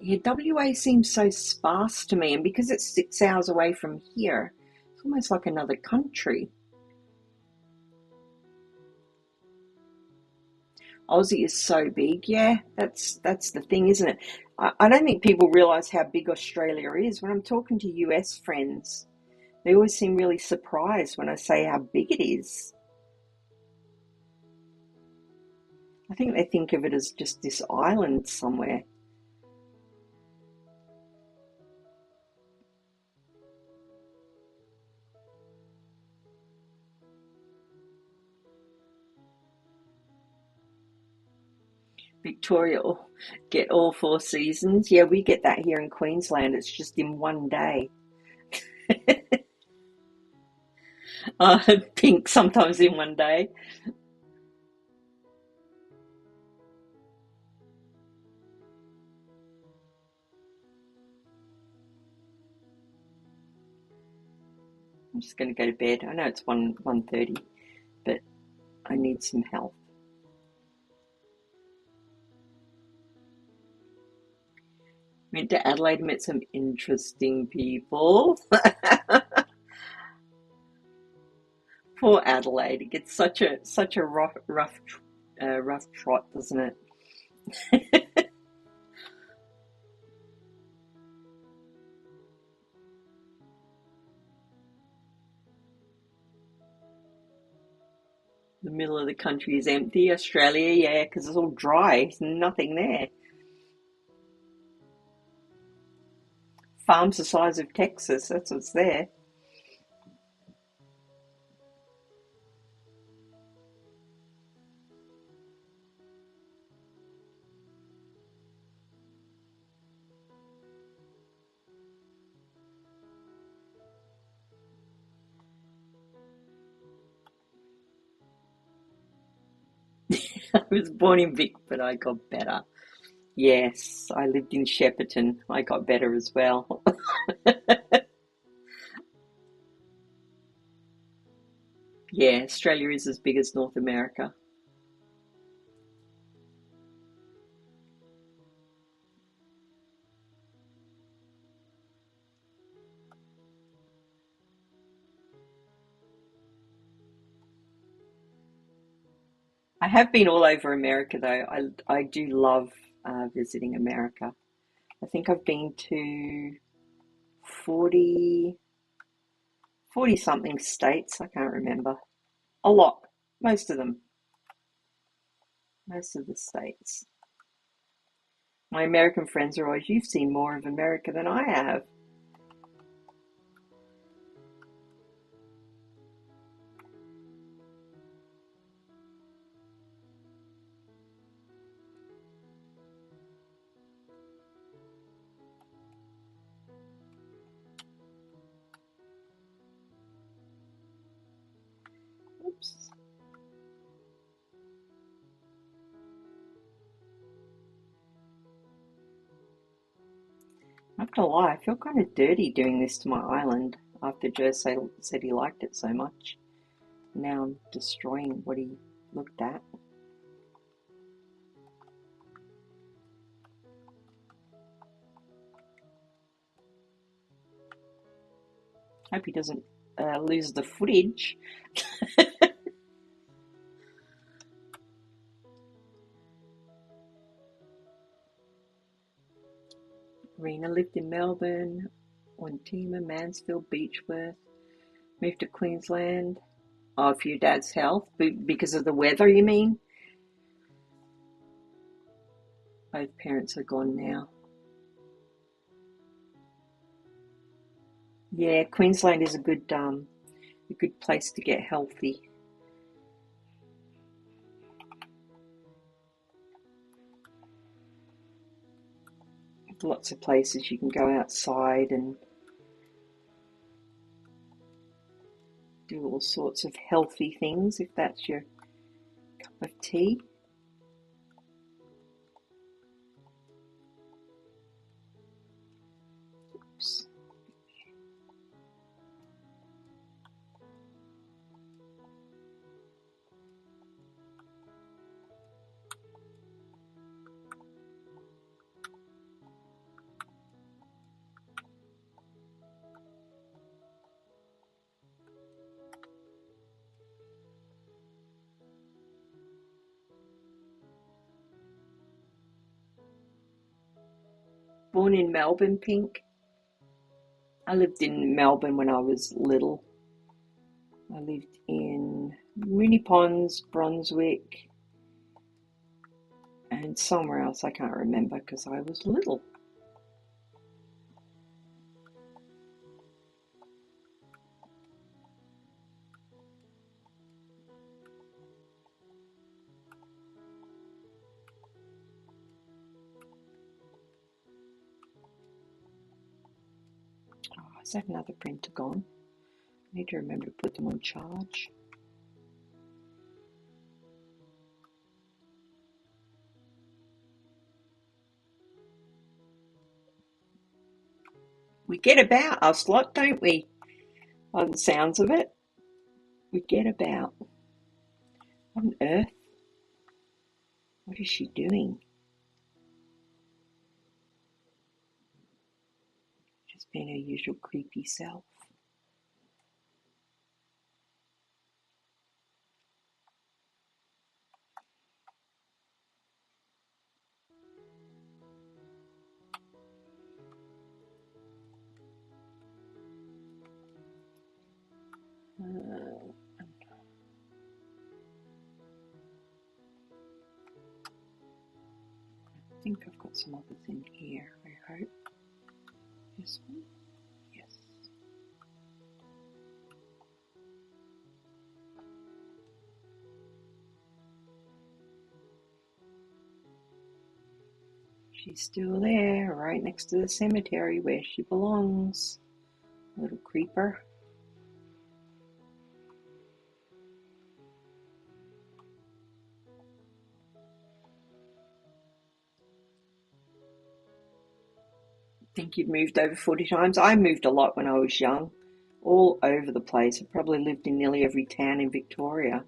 Yeah, WA seems so sparse to me, and because it's 6 hours away from here, it's almost like another country. Aussie is so big, yeah. That's the thing, isn't it? I don't think people realise how big Australia is. When I'm talking to US friends, they always seem really surprised when I say how big it is. I think they think of it as just this island somewhere. Victoria will get all 4 seasons. Yeah, we get that here in Queensland. It's just in one day. Pink sometimes in one day. I'm just going to go to bed. I know it's 1:30, but I need some help. Went to Adelaide, met some interesting people. Poor Adelaide. It gets such a rough trot, doesn't it? The middle of the country is empty. Australia, yeah, because it's all dry. There's nothing there. Farms the size of Texas. That's what's there. I was born in Vic, but I got better. Yes, I lived in Shepparton. I got better as well. Yeah, Australia is as big as North America. I have been all over America though. I do love visiting America. I think I've been to 40, 40 something states. I can't remember. A lot. Most of them. Most of the states. My American friends are always, you've seen more of America than I have. Oops. Not gonna lie, I feel kind of dirty doing this to my island after Joe said he liked it so much. Now I'm destroying what he looked at. Hope he doesn't lose the footage. Rena lived in Melbourne, Wantima, Mansfield, Beechworth. Moved to Queensland. Oh, for your dad's health? Because of the weather, you mean? Both parents are gone now. Yeah, Queensland is a good place to get healthy. Lots of places you can go outside and do all sorts of healthy things if that's your cup of tea. Oops. Born in Melbourne, Pink. I lived in Melbourne when I was little. I lived in Moonee Ponds, Brunswick, and somewhere else I can't remember because I was little. Oh, is that another printer gone? I need to remember to put them on charge. We get about us lot, don't we? By the sounds of it, we get about. What on earth? What is she doing? Just being her usual creepy self. I think I've got some others in here, I hope. This one? Yes. She's still there, right next to the cemetery where she belongs. Little creeper. Think you've moved over 40 times? I moved a lot when I was young. All over the place. I probably lived in nearly every town in Victoria.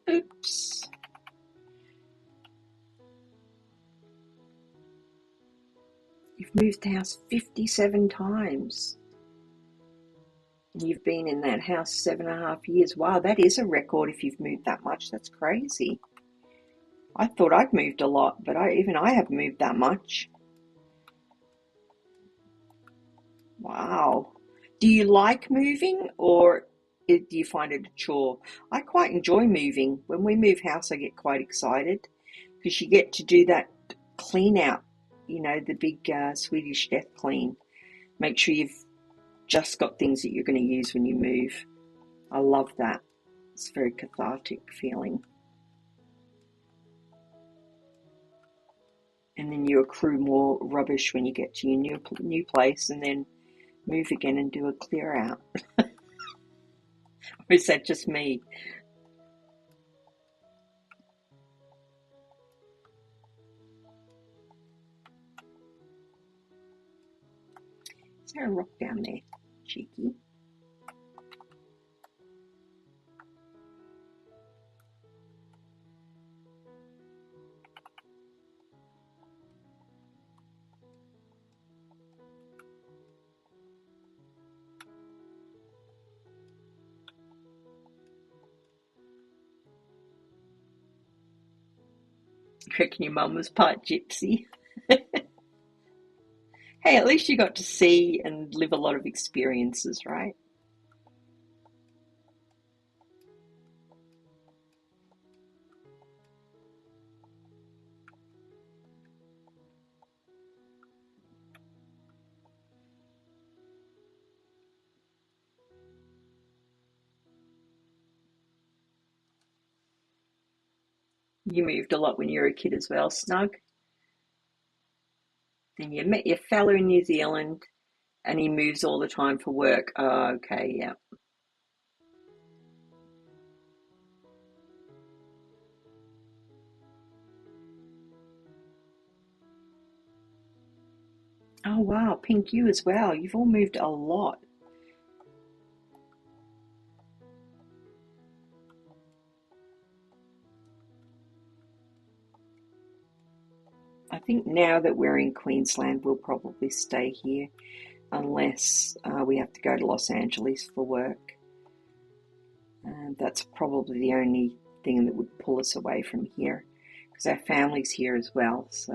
Oops. You've moved house 57 times. And you've been in that house 7.5 years. Wow, that is a record if you've moved that much. That's crazy. I thought I'd moved a lot, but even I haven't moved that much. Wow. Do you like moving or do you find it a chore? I quite enjoy moving. When we move house, I get quite excited because you get to do that clean out, the big Swedish death clean. Make sure you've just got things that you're going to use when you move. I love that. It's a very cathartic feeling. And then you accrue more rubbish when you get to your new place and then move again and do a clear out. Or is that just me? Is there a rock down there? Cheeky. reckon your mum was part gypsy. Hey, at least you got to see and live a lot of experiences, right? You moved a lot when you were a kid as well, Snug. Then you met your fella in New Zealand and he moves all the time for work. Oh, okay, yeah. Oh, wow, Pink, you as well. You've all moved a lot. I think now that we're in Queensland, we'll probably stay here unless we have to go to Los Angeles for work. That's probably the only thing that would pull us away from here because our family's here as well. So,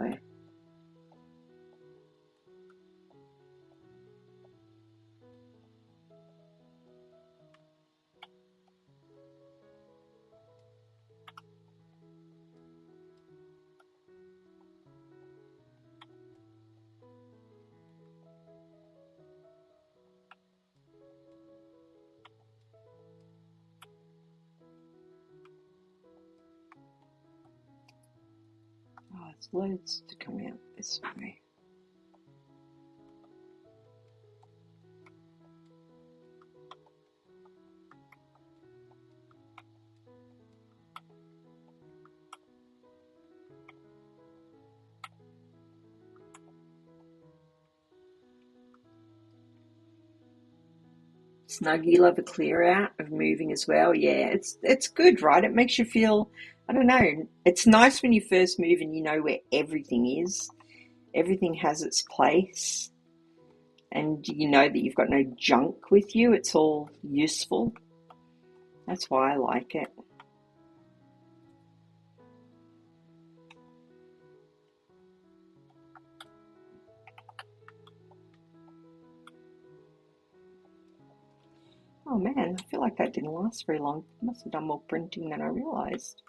oh, there's loads to come out this way. Snug, you love a clear out of moving as well. Yeah, it's good, right? It makes you feel, I don't know. It's nice when you first move and you know where everything is. Everything has its place, and you know that you've got no junk with you. It's all useful. That's why I like it. Oh man, I feel like that didn't last very long. I must have done more printing than I realised.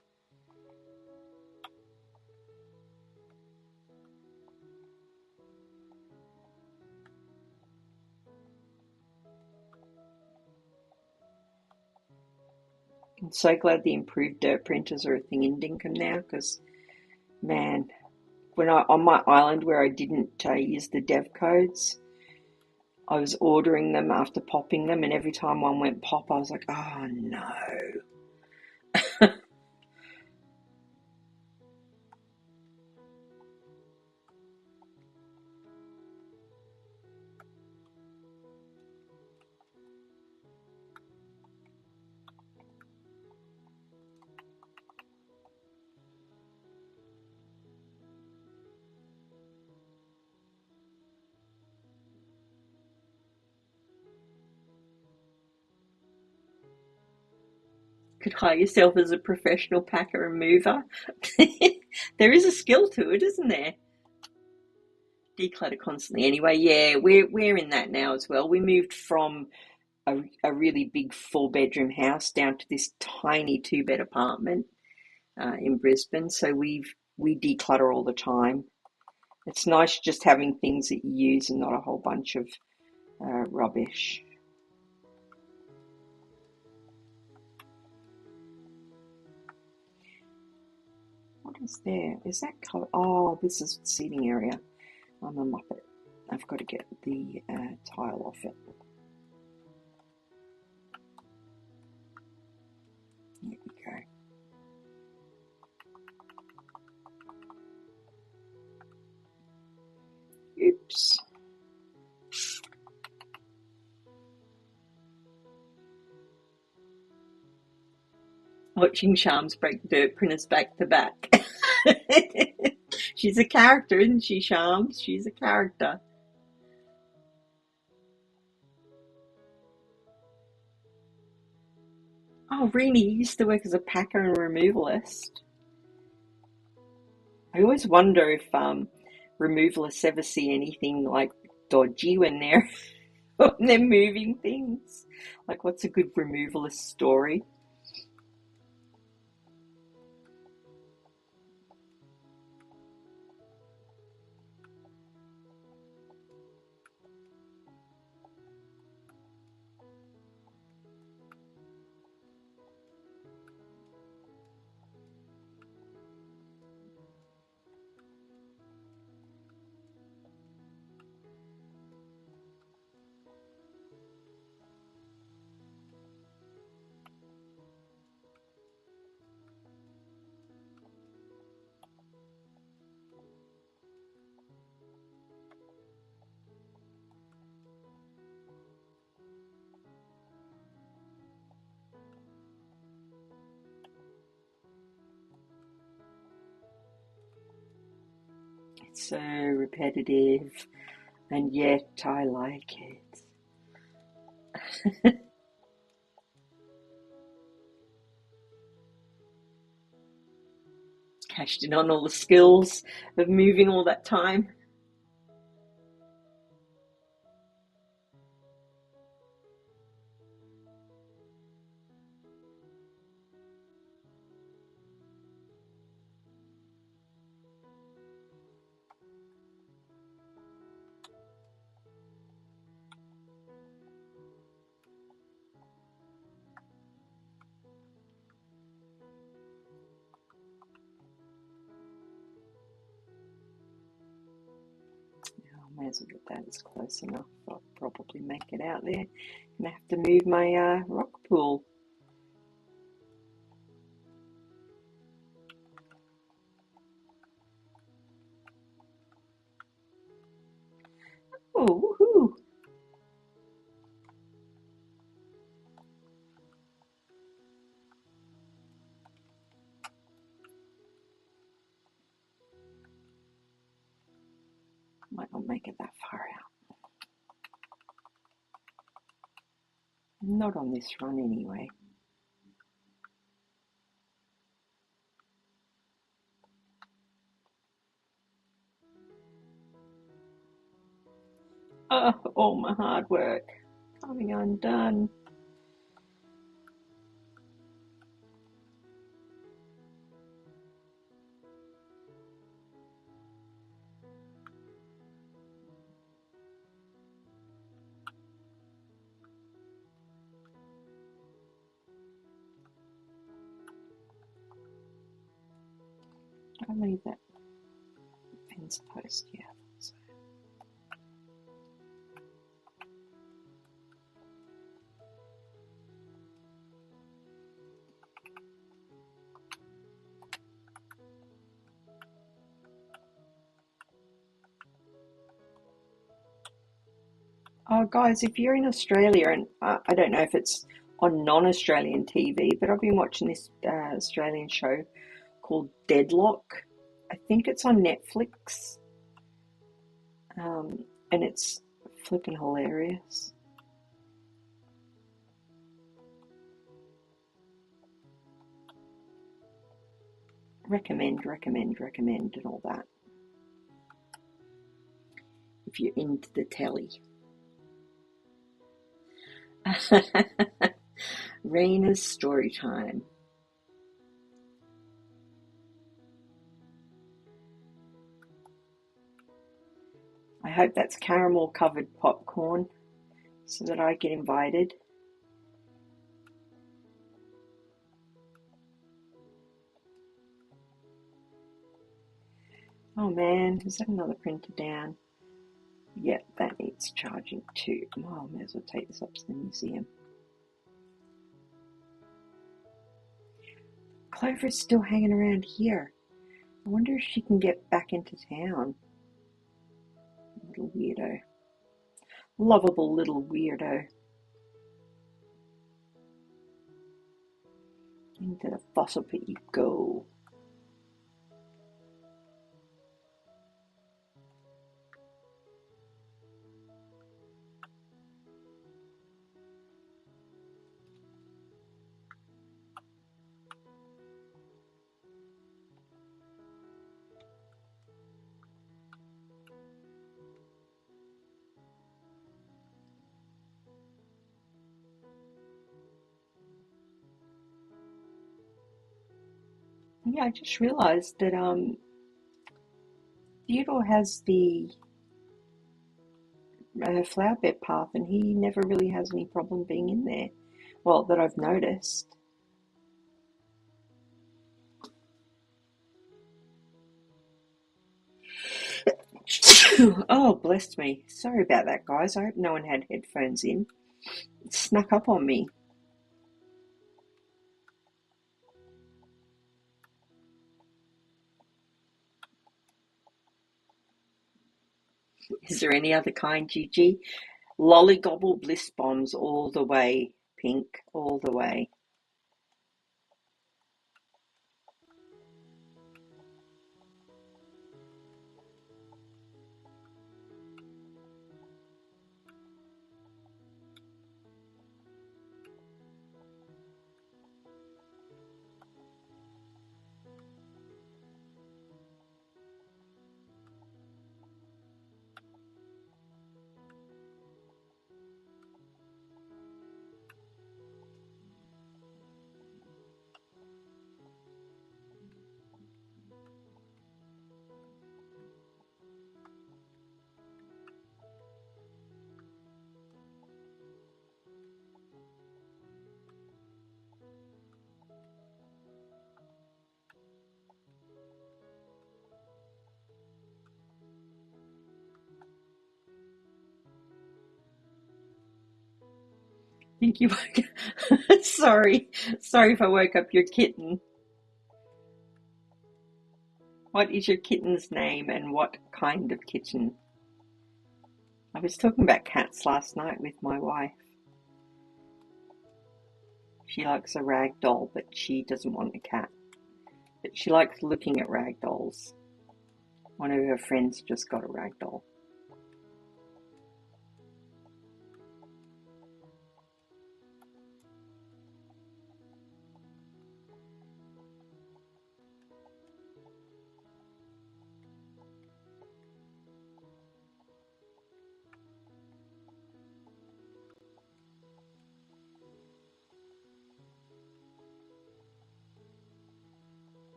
I'm so glad the improved dirt printers are a thing in Dinkum now because, man, when I on my island where I didn't use the dev codes, I was ordering them after popping them, and every time one went pop, I was like, oh no. Could hire yourself as a professional packer and mover. There is a skill to it, isn't there? Declutter constantly. Anyway, yeah, we're in that now as well. We moved from a really big 4 bedroom house down to this tiny 2 bed apartment in Brisbane. So we declutter all the time. It's nice just having things that you use and not a whole bunch of rubbish. What is there? Is that color? Oh, this is the seating area. I'm a muppet. I've got to get the tile off it. There we go. Oops. Watching Shams break dirt printers back to back. She's a character, isn't she, Shams? She's a character. Oh, Rini used to work as a packer and removalist. I always wonder if removalists ever see anything like dodgy when they're when they're moving things. Like, what's a good removalist story? It's so repetitive, and yet I like it. Cashed in on all the skills of moving all that time. I may as well get that as close enough. I'll probably make it out there. Gonna have to move my rock pool. Oh, woohoo! Might not make it that far out. Not on this run anyway. Oh, all my hard work coming undone. I'll leave that fence post, yeah. Oh, guys, if you're in Australia, and I don't know if it's on non-Australian TV, but I've been watching this Australian show called Deadlock. I think it's on Netflix, and it's flipping hilarious. Recommend, and all that. If you're into the telly. Raina's story time. I hope that's caramel covered popcorn so that I get invited. Oh man, is that another printer down? Yeah, that needs charging too. Oh, I may as well take this up to the museum. Clover is still hanging around here. I wonder if she can get back into town. Little weirdo. Lovable little weirdo. Into the fossil pit you go. yeah, I just realised that Theodore has the flower bed path, and he never really has any problem being in there. Well, that I've noticed. Oh, bless me. Sorry about that, guys. I hope no one had headphones in. It snuck up on me. Is there any other kind, Gigi? Lollygobble bliss bombs all the way, Pink, all the way. Think you woke Sorry. Sorry if I woke up your kitten. What is your kitten's name and what kind of kitten? I was talking about cats last night with my wife. She likes a rag doll, but she doesn't want a cat. But she likes looking at rag dolls. One of her friends just got a rag doll.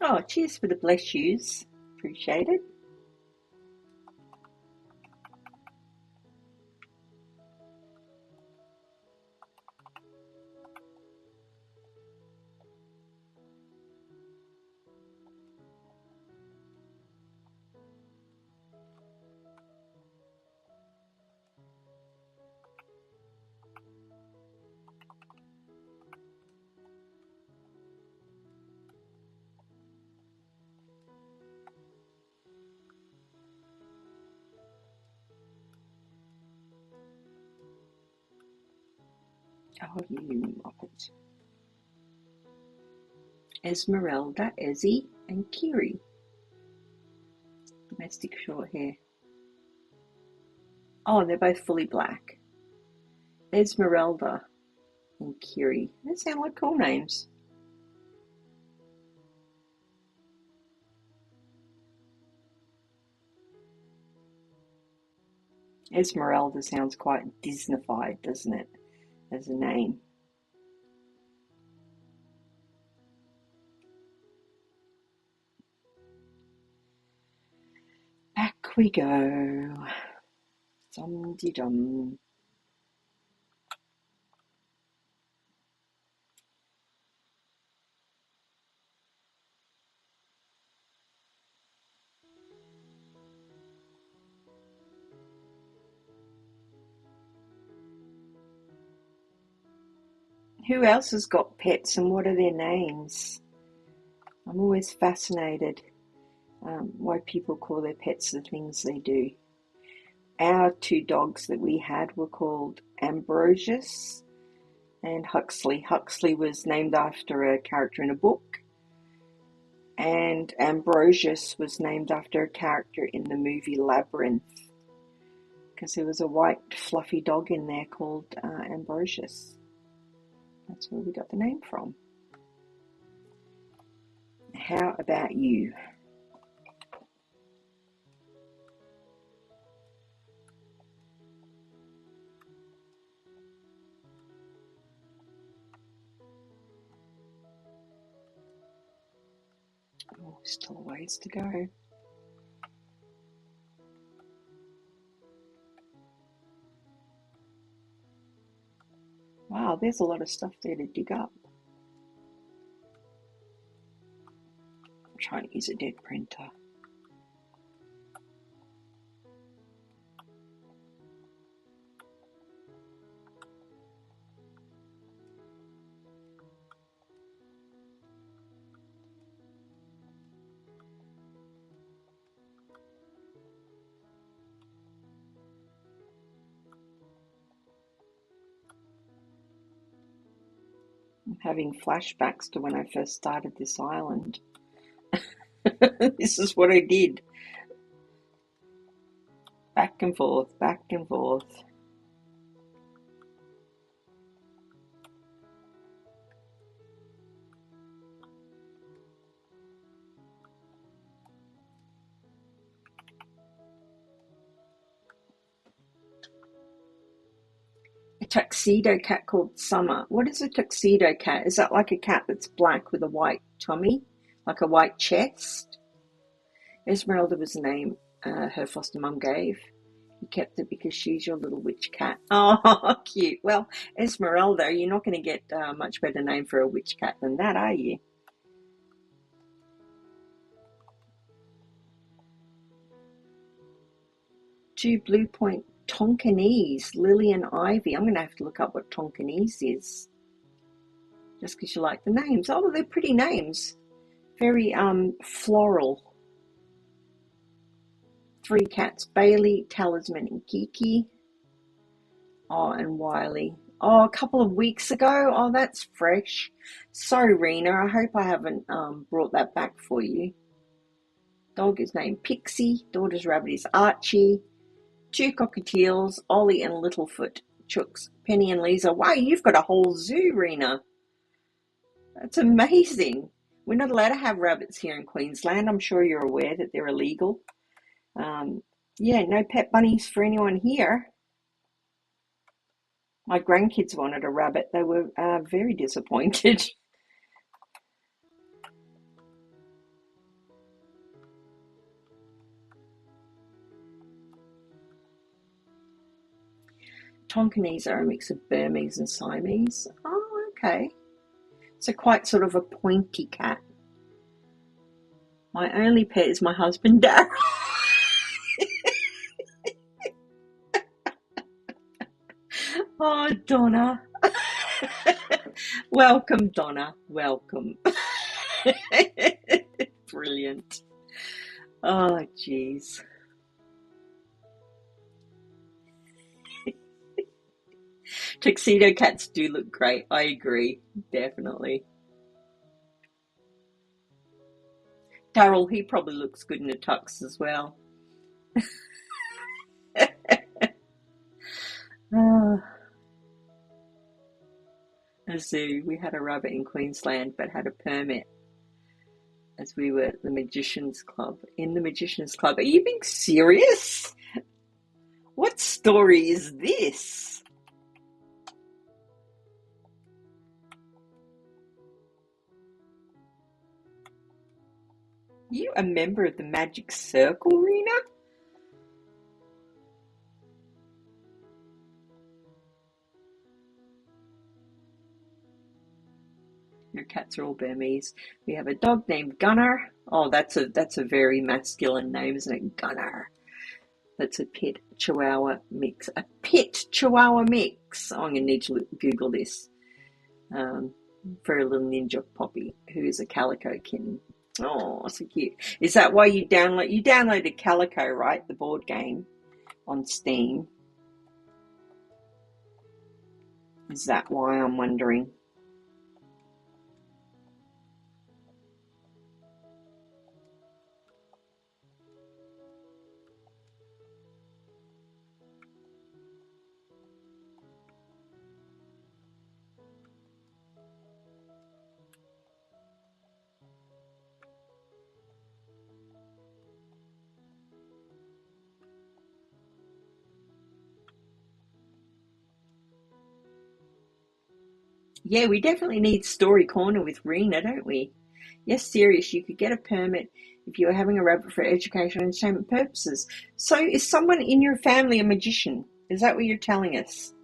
Oh, cheers for the bless yous. Appreciate it. Oh, you muppet. Esmeralda, Ezzy, and Kiri. Domestic short hair. Oh, they're both fully black. Esmeralda and Kiri. They sound like cool names. Esmeralda sounds quite Disneyfied, doesn't it, as a name? Back we go. Dum-de-dum. Who else has got pets and what are their names? I'm always fascinated why people call their pets the things they do. Our two dogs that we had were called Ambrosius and Huxley. Huxley was named after a character in a book, and Ambrosius was named after a character in the movie Labyrinth, because there was a white fluffy dog in there called Ambrosius. That's where we got the name from. How about you? Still a ways to go. Wow, there's a lot of stuff there to dig up. I'm trying to use a dead printer. I'm having flashbacks to when I first started this island. This is what I did. Back and forth, back and forth. A tuxedo cat called Summer. What is a tuxedo cat? Is that like a cat that's black with a white tummy? Like a white chest? Esmeralda was the name her foster mum gave. You kept it because she's your little witch cat. Oh, cute. Well, Esmeralda, you're not going to get a much better name for a witch cat than that, are you? Two Blue Point Tonkinese, Lily and Ivy. I'm going to have to look up what Tonkinese is. Just because you like the names. Oh, they're pretty names. Very floral. 3 cats, Bailey, Talisman, and Kiki. Oh, and Wiley. Oh, a couple of weeks ago. Oh, that's fresh. Sorry, Rena. I hope I haven't brought that back for you. Dog is named Pixie. Daughter's rabbit is Archie. 2 cockatiels, Ollie and Littlefoot. Chooks, Penny and Lisa. Wow, you've got a whole zoo, Rena. That's amazing. We're not allowed to have rabbits here in Queensland. I'm sure you're aware that they're illegal. Yeah, no pet bunnies for anyone here. My grandkids wanted a rabbit. They were very disappointed. Tonkinese are a mix of Burmese and Siamese. Oh, okay. So quite sort of a pointy cat. My only pet is my husband, Darryl. Oh, Donna. Welcome, Donna. Welcome. Brilliant. Oh, jeez. Tuxedo cats do look great. I agree. Definitely. Darryl, he probably looks good in a tux as well. A zoo. We had a rabbit in Queensland but had a permit as we were at the Magicians Club. In the Magicians Club. Are you being serious? What story is this? You a member of the Magic Circle, Rena? Your cats are all Burmese. We have a dog named Gunner. Oh, that's a very masculine name, isn't it? Gunner. That's a pit Chihuahua mix. A pit Chihuahua mix. Oh, I'm gonna need to Google this. For a little ninja poppy who is a calico kitten. Oh, so cute. Is that why you downloaded Calico, right? The board game on Steam. Is that why, I'm wondering? Yeah, we definitely need Story Corner with Rena, don't we? Yes, serious. You could get a permit if you were having a rabbit for educational and entertainment purposes. So is someone in your family a magician? Is that what you're telling us?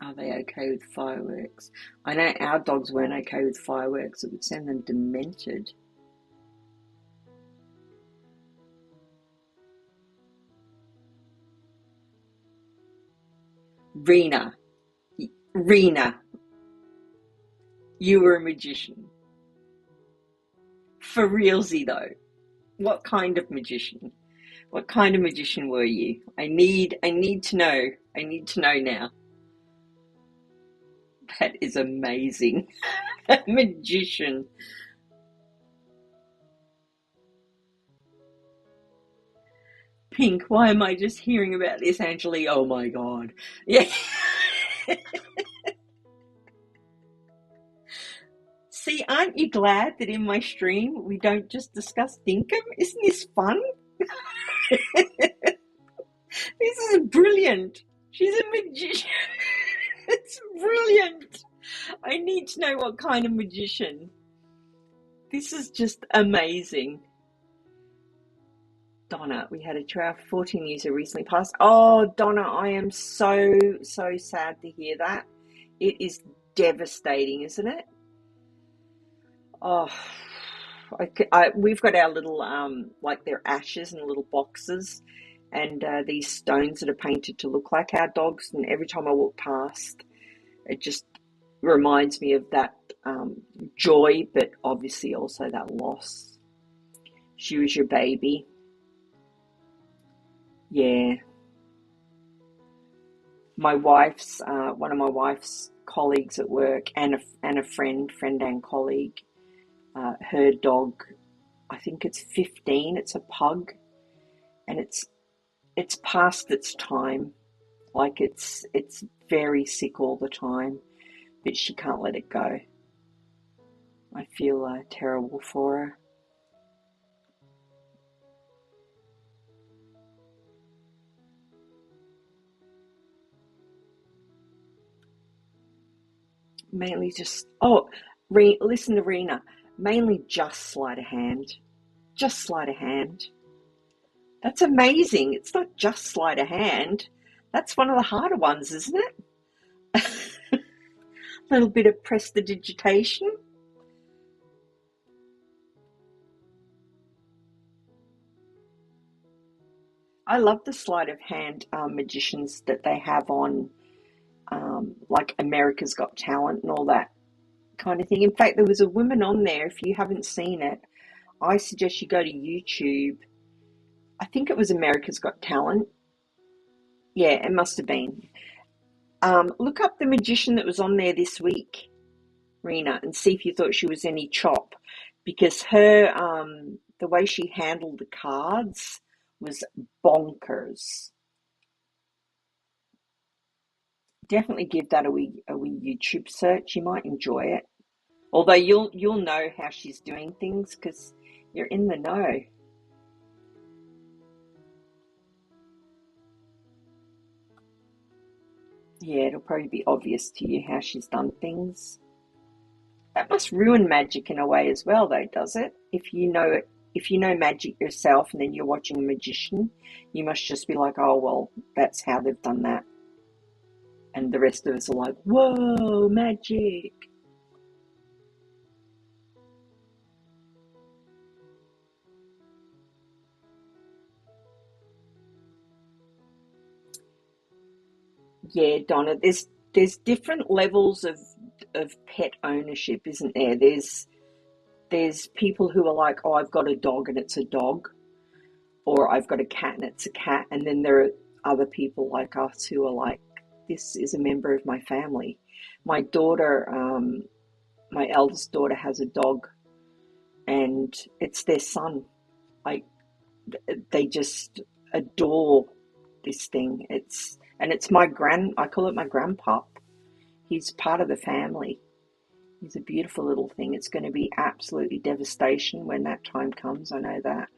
Are they okay with fireworks? I know our dogs weren't okay with fireworks. It would send them demented. Rena, Rena, you were a magician. For realsy though. What kind of magician? What kind of magician were you? I need to know. I need to know now. That is amazing. A magician. Pink, why am I just hearing about this, Angeli? Oh my god. Yeah. See, aren't you glad that in my stream we don't just discuss dinkum? Isn't this fun? This is brilliant. She's a magician. It's brilliant. I need to know what kind of magician. This is just amazing. Donna, we had a 14 years who recently passed. Oh, Donna, I am so, so sad to hear that. It is devastating, isn't it? Oh, we've got our little, like their ashes in little boxes, and these stones that are painted to look like our dogs. And every time I walk past, it just reminds me of that joy, but obviously also that loss. She was your baby. Yeah. My wife's, one of my wife's colleagues at work, and a friend and colleague, her dog, I think it's 15, it's a pug, and it's past its time. Like it's very sick all the time, but she can't let it go. I feel terrible for her. Mainly just, listen to Rena. Mainly just sleight of hand. Just sleight of hand. That's amazing. It's not just sleight of hand. That's one of the harder ones, isn't it? A little bit of prestidigitation. I love the sleight of hand magicians that they have on, like America's Got Talent and all that kind of thing. In fact, there was a woman on there. If you haven't seen it, I suggest you go to YouTube. I think it was America's Got Talent. Yeah, it must have been. Look up the magician that was on there this week, Rena, and see if you thought she was any chop, because her the way she handled the cards was bonkers. Definitely give that a wee YouTube search. You might enjoy it. Although you'll know how she's doing things because you're in the know. Yeah, it'll probably be obvious to you how she's done things. That must ruin magic in a way as well, though, does it? If you know magic yourself and then you're watching a magician, you must just be like, oh well, that's how they've done that. And the rest of us are like, whoa, magic. Yeah, Donna, there's different levels of pet ownership, isn't there? There's people who are like, oh, I've got a dog and it's a dog, or I've got a cat and it's a cat, and then there are other people like us who are like, this is a member of my family. My daughter, my eldest daughter, has a dog, and it's their son. Like they just adore this thing. It's my I call it my grandpa. He's part of the family. He's a beautiful little thing. It's going to be absolutely devastation when that time comes. I know that.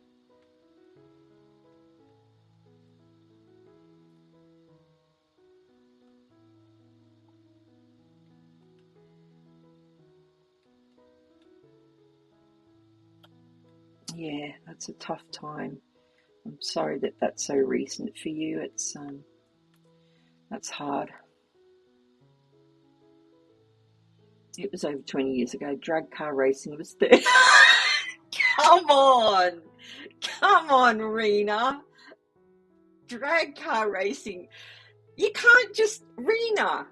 Yeah, that's a tough time. I'm sorry that that's so recent for you. That's hard. It was over 20 years ago. Drag car racing was there. Come on. Come on, Rena. Drag car racing. You can't just, Rena,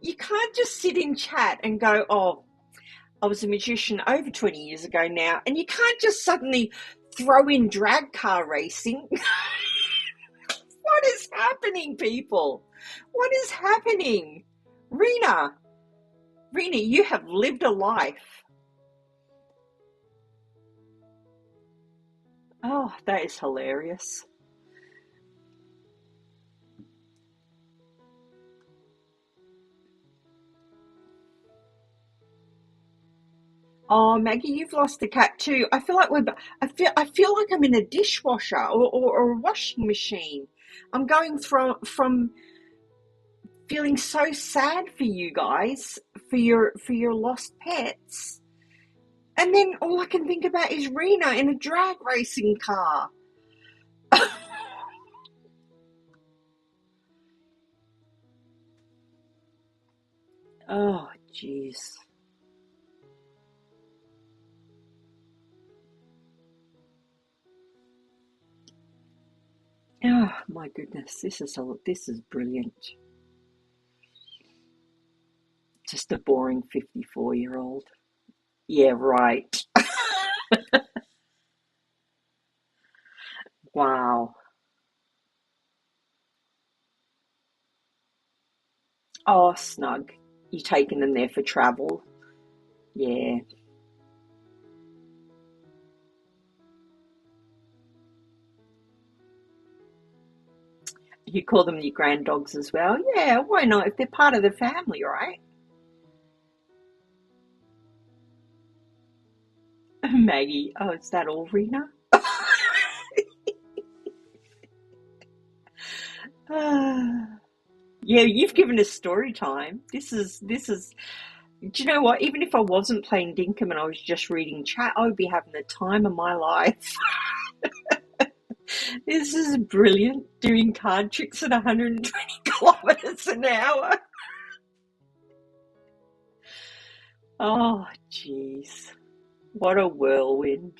you can't just sit in chat and go, oh, I was a magician over 20 years ago now, and you can't just suddenly throw in drag car racing. What is happening, people? What is happening? Rena, you have lived a life. Oh, that is hilarious. Oh, Maggie, you've lost a cat too. I feel like I feel like I'm in a dishwasher or a washing machine. I'm going from feeling so sad for you guys for your lost pets, and then all I can think about is Rena in a drag racing car. Oh, jeez. Oh my goodness, this is brilliant. Just a boring 54-year-old. Yeah, right. Wow. Oh, snug. You taking them there for travel? Yeah. You call them your grand dogs as well? Yeah, why not? If they're part of the family, right? Maggie, oh, is that all, Rena? Yeah, you've given us story time. This is. Do you know what? Even if I wasn't playing Dinkum and I was just reading chat, I would be having the time of my life. This is brilliant. Doing card tricks at 120 kilometers an hour. Oh, jeez. What a whirlwind.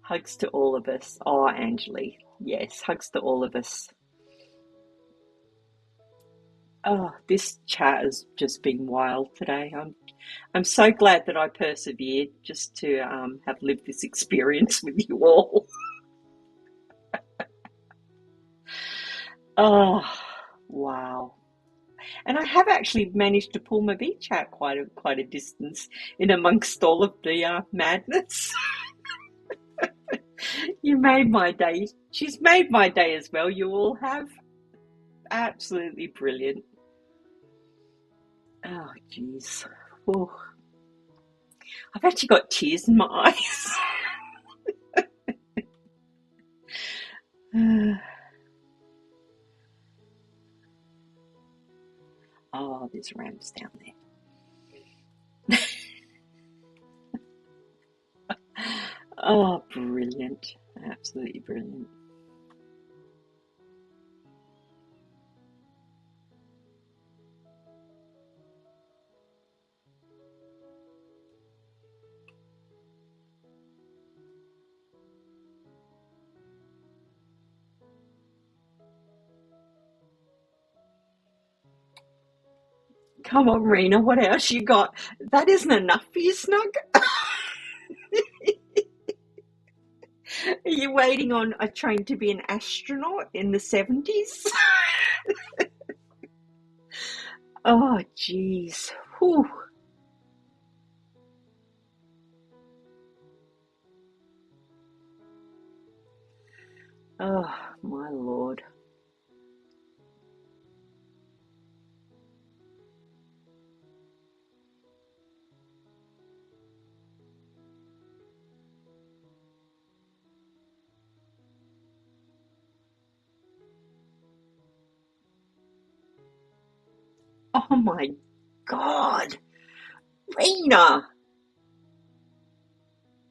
Hugs to all of us. Oh, Angeli. Yes, hugs to all of us. Oh, this chat has just been wild today. I'm so glad that I persevered just to have lived this experience with you all. Oh, wow. And I have actually managed to pull my beach out quite a distance in amongst all of the madness. You made my day. She's made my day as well. You all have. Absolutely brilliant. Oh, jeez. Oh, I've actually got tears in my eyes. Oh, there's ramps down there. Oh, brilliant. Absolutely brilliant. Come on, Rena, what else you got? That isn't enough for you, Snug? Are you waiting on a train to be an astronaut in the 70s? Oh, jeez. Whew. Oh, my Lord. Oh, my God. Rena.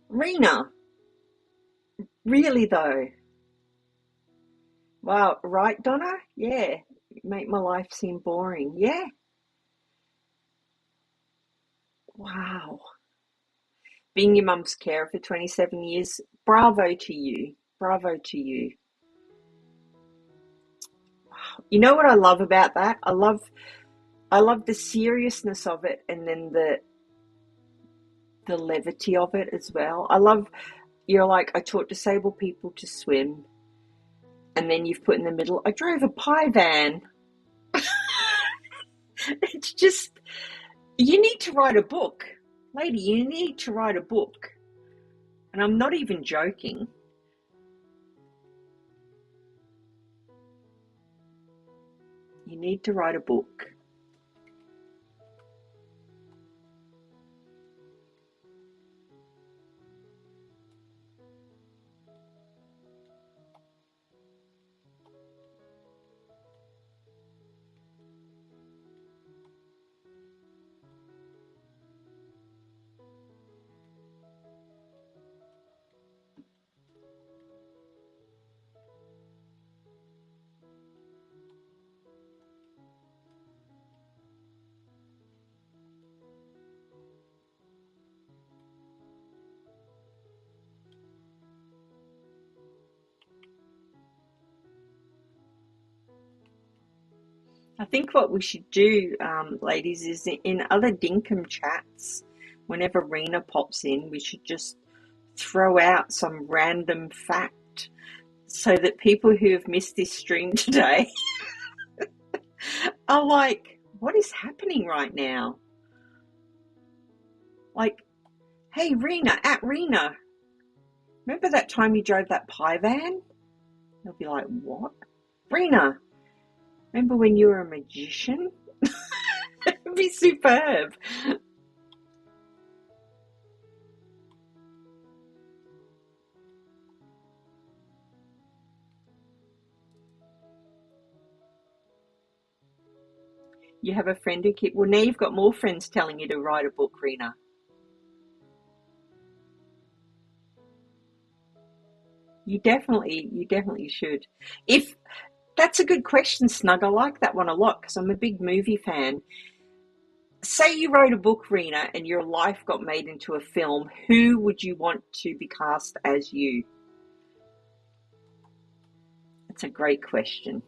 Rena. Really, though? Wow, right, Donna? Yeah. Make my life seem boring. Yeah. Wow. Being your mum's carer for 27 years, bravo to you. Bravo to you. You know what I love about that? I love the seriousness of it and then the levity of it as well. I love you're like I taught disabled people to swim and then you've put in the middle I drove a pie van. It's just you need to write a book. Lady, you need to write a book. And I'm not even joking. You need to write a book. I think what we should do, ladies, is in other dinkum chats, whenever Rena pops in, we should just throw out some random fact so that people who have missed this stream today are like, what is happening right now? Like, hey, Rena, at Rena, remember that time you drove that pie van? They'll be like, what? Rena, remember when you were a magician? It'd be superb. You have a friend who keep. Well, now you've got more friends telling you to write a book, Rena. You definitely should. If that's a good question, Snug. I like that one a lot because I'm a big movie fan. Say you wrote a book, Rena, and your life got made into a film. Who would you want to be cast as you? That's a great question.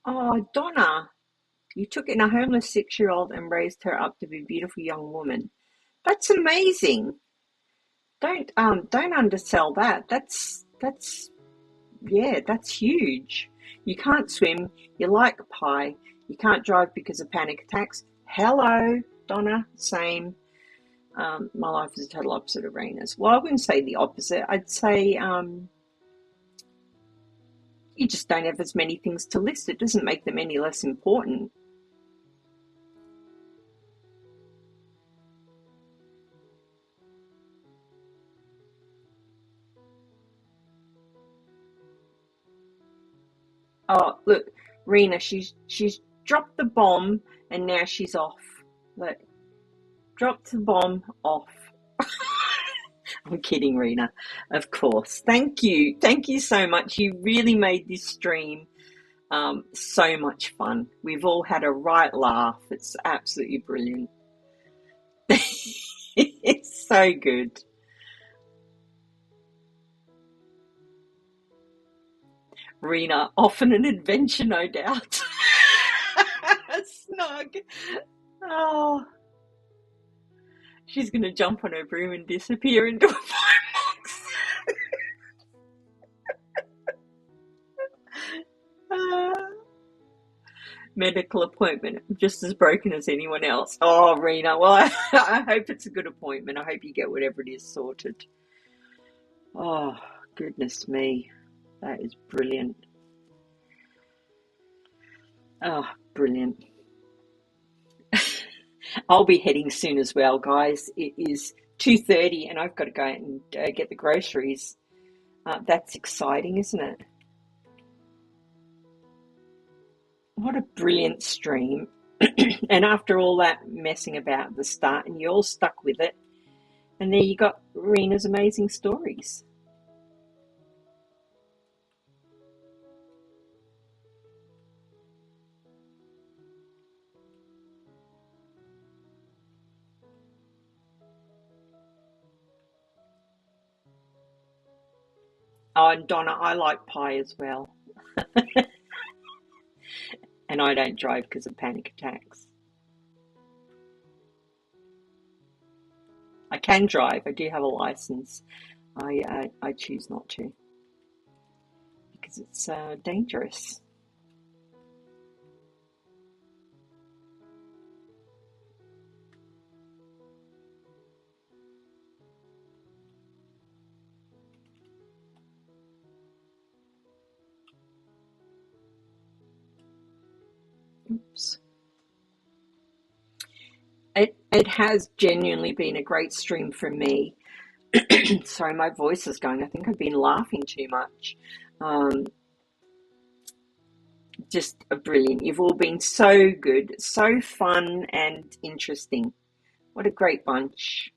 Oh, Donna, you took in a homeless 6-year-old and raised her up to be a beautiful young woman. That's amazing. Don't undersell that. That's yeah, that's huge. You can't swim, you like pie, you can't drive because of panic attacks. Hello, Donna, same. My life is a total opposite of Rena's. Well, I wouldn't say the opposite. I'd say you just don't have as many things to list. It doesn't make them any less important. look, Rena, she's dropped the bomb and now she's off. Look, dropped the bomb off. I'm kidding, Rena, of course. Thank you so much. You really made this stream so much fun. We've all had a right laugh. It's absolutely brilliant. It's so good. Rena, often an adventure, no doubt. Snug. Oh, she's going to jump on her broom and disappear into a phone box. Medical appointment, just as broken as anyone else. Oh, Rena, well, I hope it's a good appointment. I hope you get whatever it is sorted. Oh, goodness me. That is brilliant. Oh, brilliant. I'll be heading soon as well, guys. It is 2:30 and I've got to go and get the groceries. That's exciting, isn't it? What a brilliant stream. And after all that messing about at the start, and you all stuck with it, and there you got Rena's amazing stories. Oh, and Donna, I like pie as well. And I don't drive because of panic attacks. I can drive. I do have a license. I choose not to because it's dangerous. Oops. It has genuinely been a great stream for me. Sorry, my voice is going. I think I've been laughing too much. Um, just brilliant. You've all been so good, so fun and interesting. What a great bunch.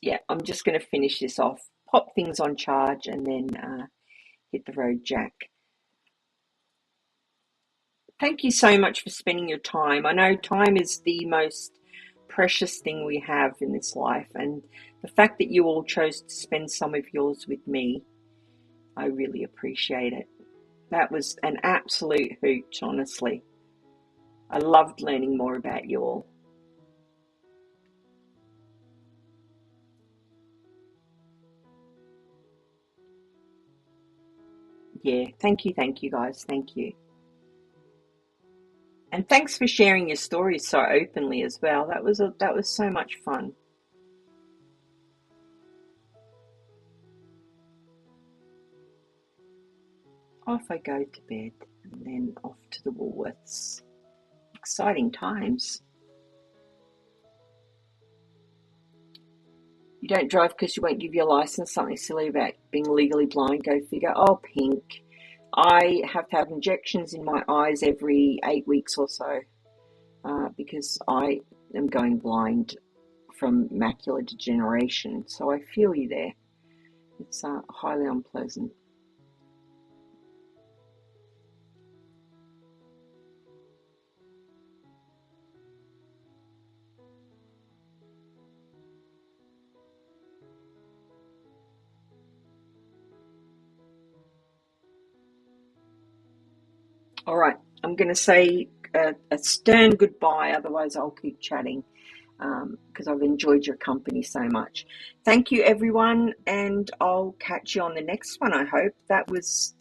Yeah, I'm just going to finish this off, pop things on charge, and then hit the road, Jack. Thank you so much for spending your time. I know time is the most precious thing we have in this life, and the fact that you all chose to spend some of yours with me, I really appreciate it. That was an absolute hoot, honestly. I loved learning more about you all. Yeah, thank you, guys. Thank you. And thanks for sharing your stories so openly as well. That was so much fun. Off I go to bed and then off to the Woolworths. Exciting times. You don't drive because you won't give your license. Something silly about being legally blind. Go figure. Oh, Pink. I have to have injections in my eyes every 8 weeks or so because I am going blind from macular degeneration. So I feel you there. It's highly unpleasant. All right, I'm going to say a stern goodbye, otherwise I'll keep chatting because I've enjoyed your company so much. Thank you, everyone, and I'll catch you on the next one. I hope that was